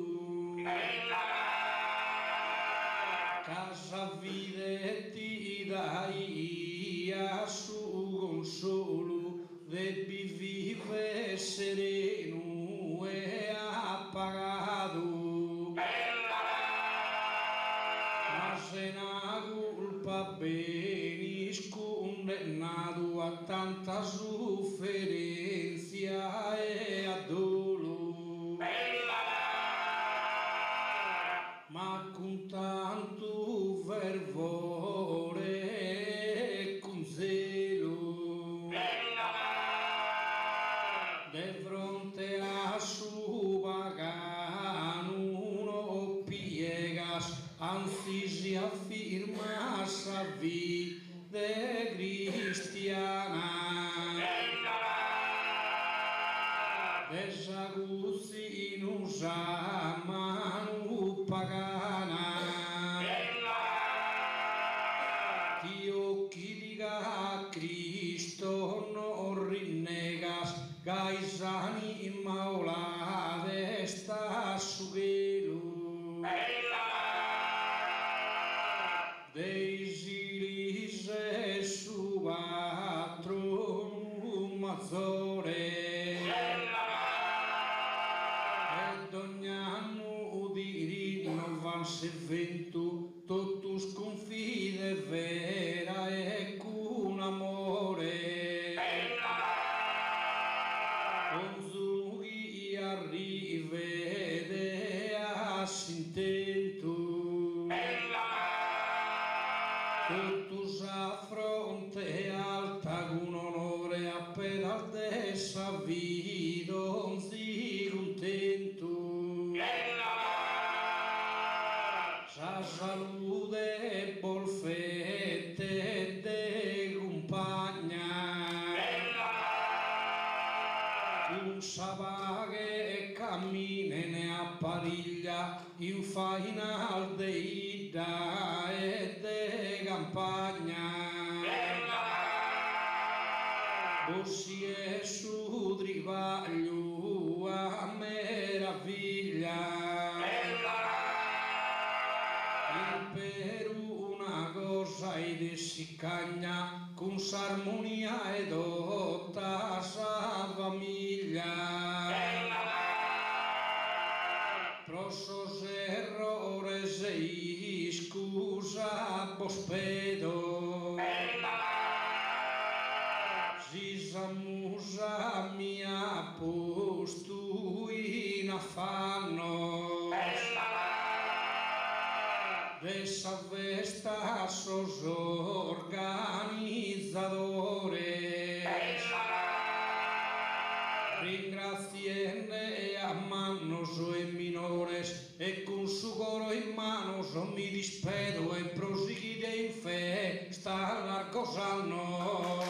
casa videtti dai a su consolo debbi vive sereno e appagato ma se una colpa benis condannato a tanta sofferenza e a dolore ma con tanto fervore esa vida cristiana. Esa guzinus amanu pagana. Dio chi diga Cristo non rinnegas, gaisani maula desta sugelu. Deisilis subatrum mazzore. Ed ogni anno di rinnovan se ventu, totus confide vera e con amore. Con zunughi arrivede a s'intento. Totus a fronte alta con onore a pedal dessa vidon si contento. Sa salute bolfette de compagna. Un savaghe cammine a pariglia in faina de ida e de campagna. Ossi e su trivaglio a meraviglia. Per una cosa ed si cagna con s'armonia ed otta sa famiglia. Prossos errores e scusa bospedo. Si s'amusa mia postu in affanno. Dessa festa sos organizzadores. Ringraziende a manos e minores e con su coro in manos mi dispedo e proseguite in festa largos annos.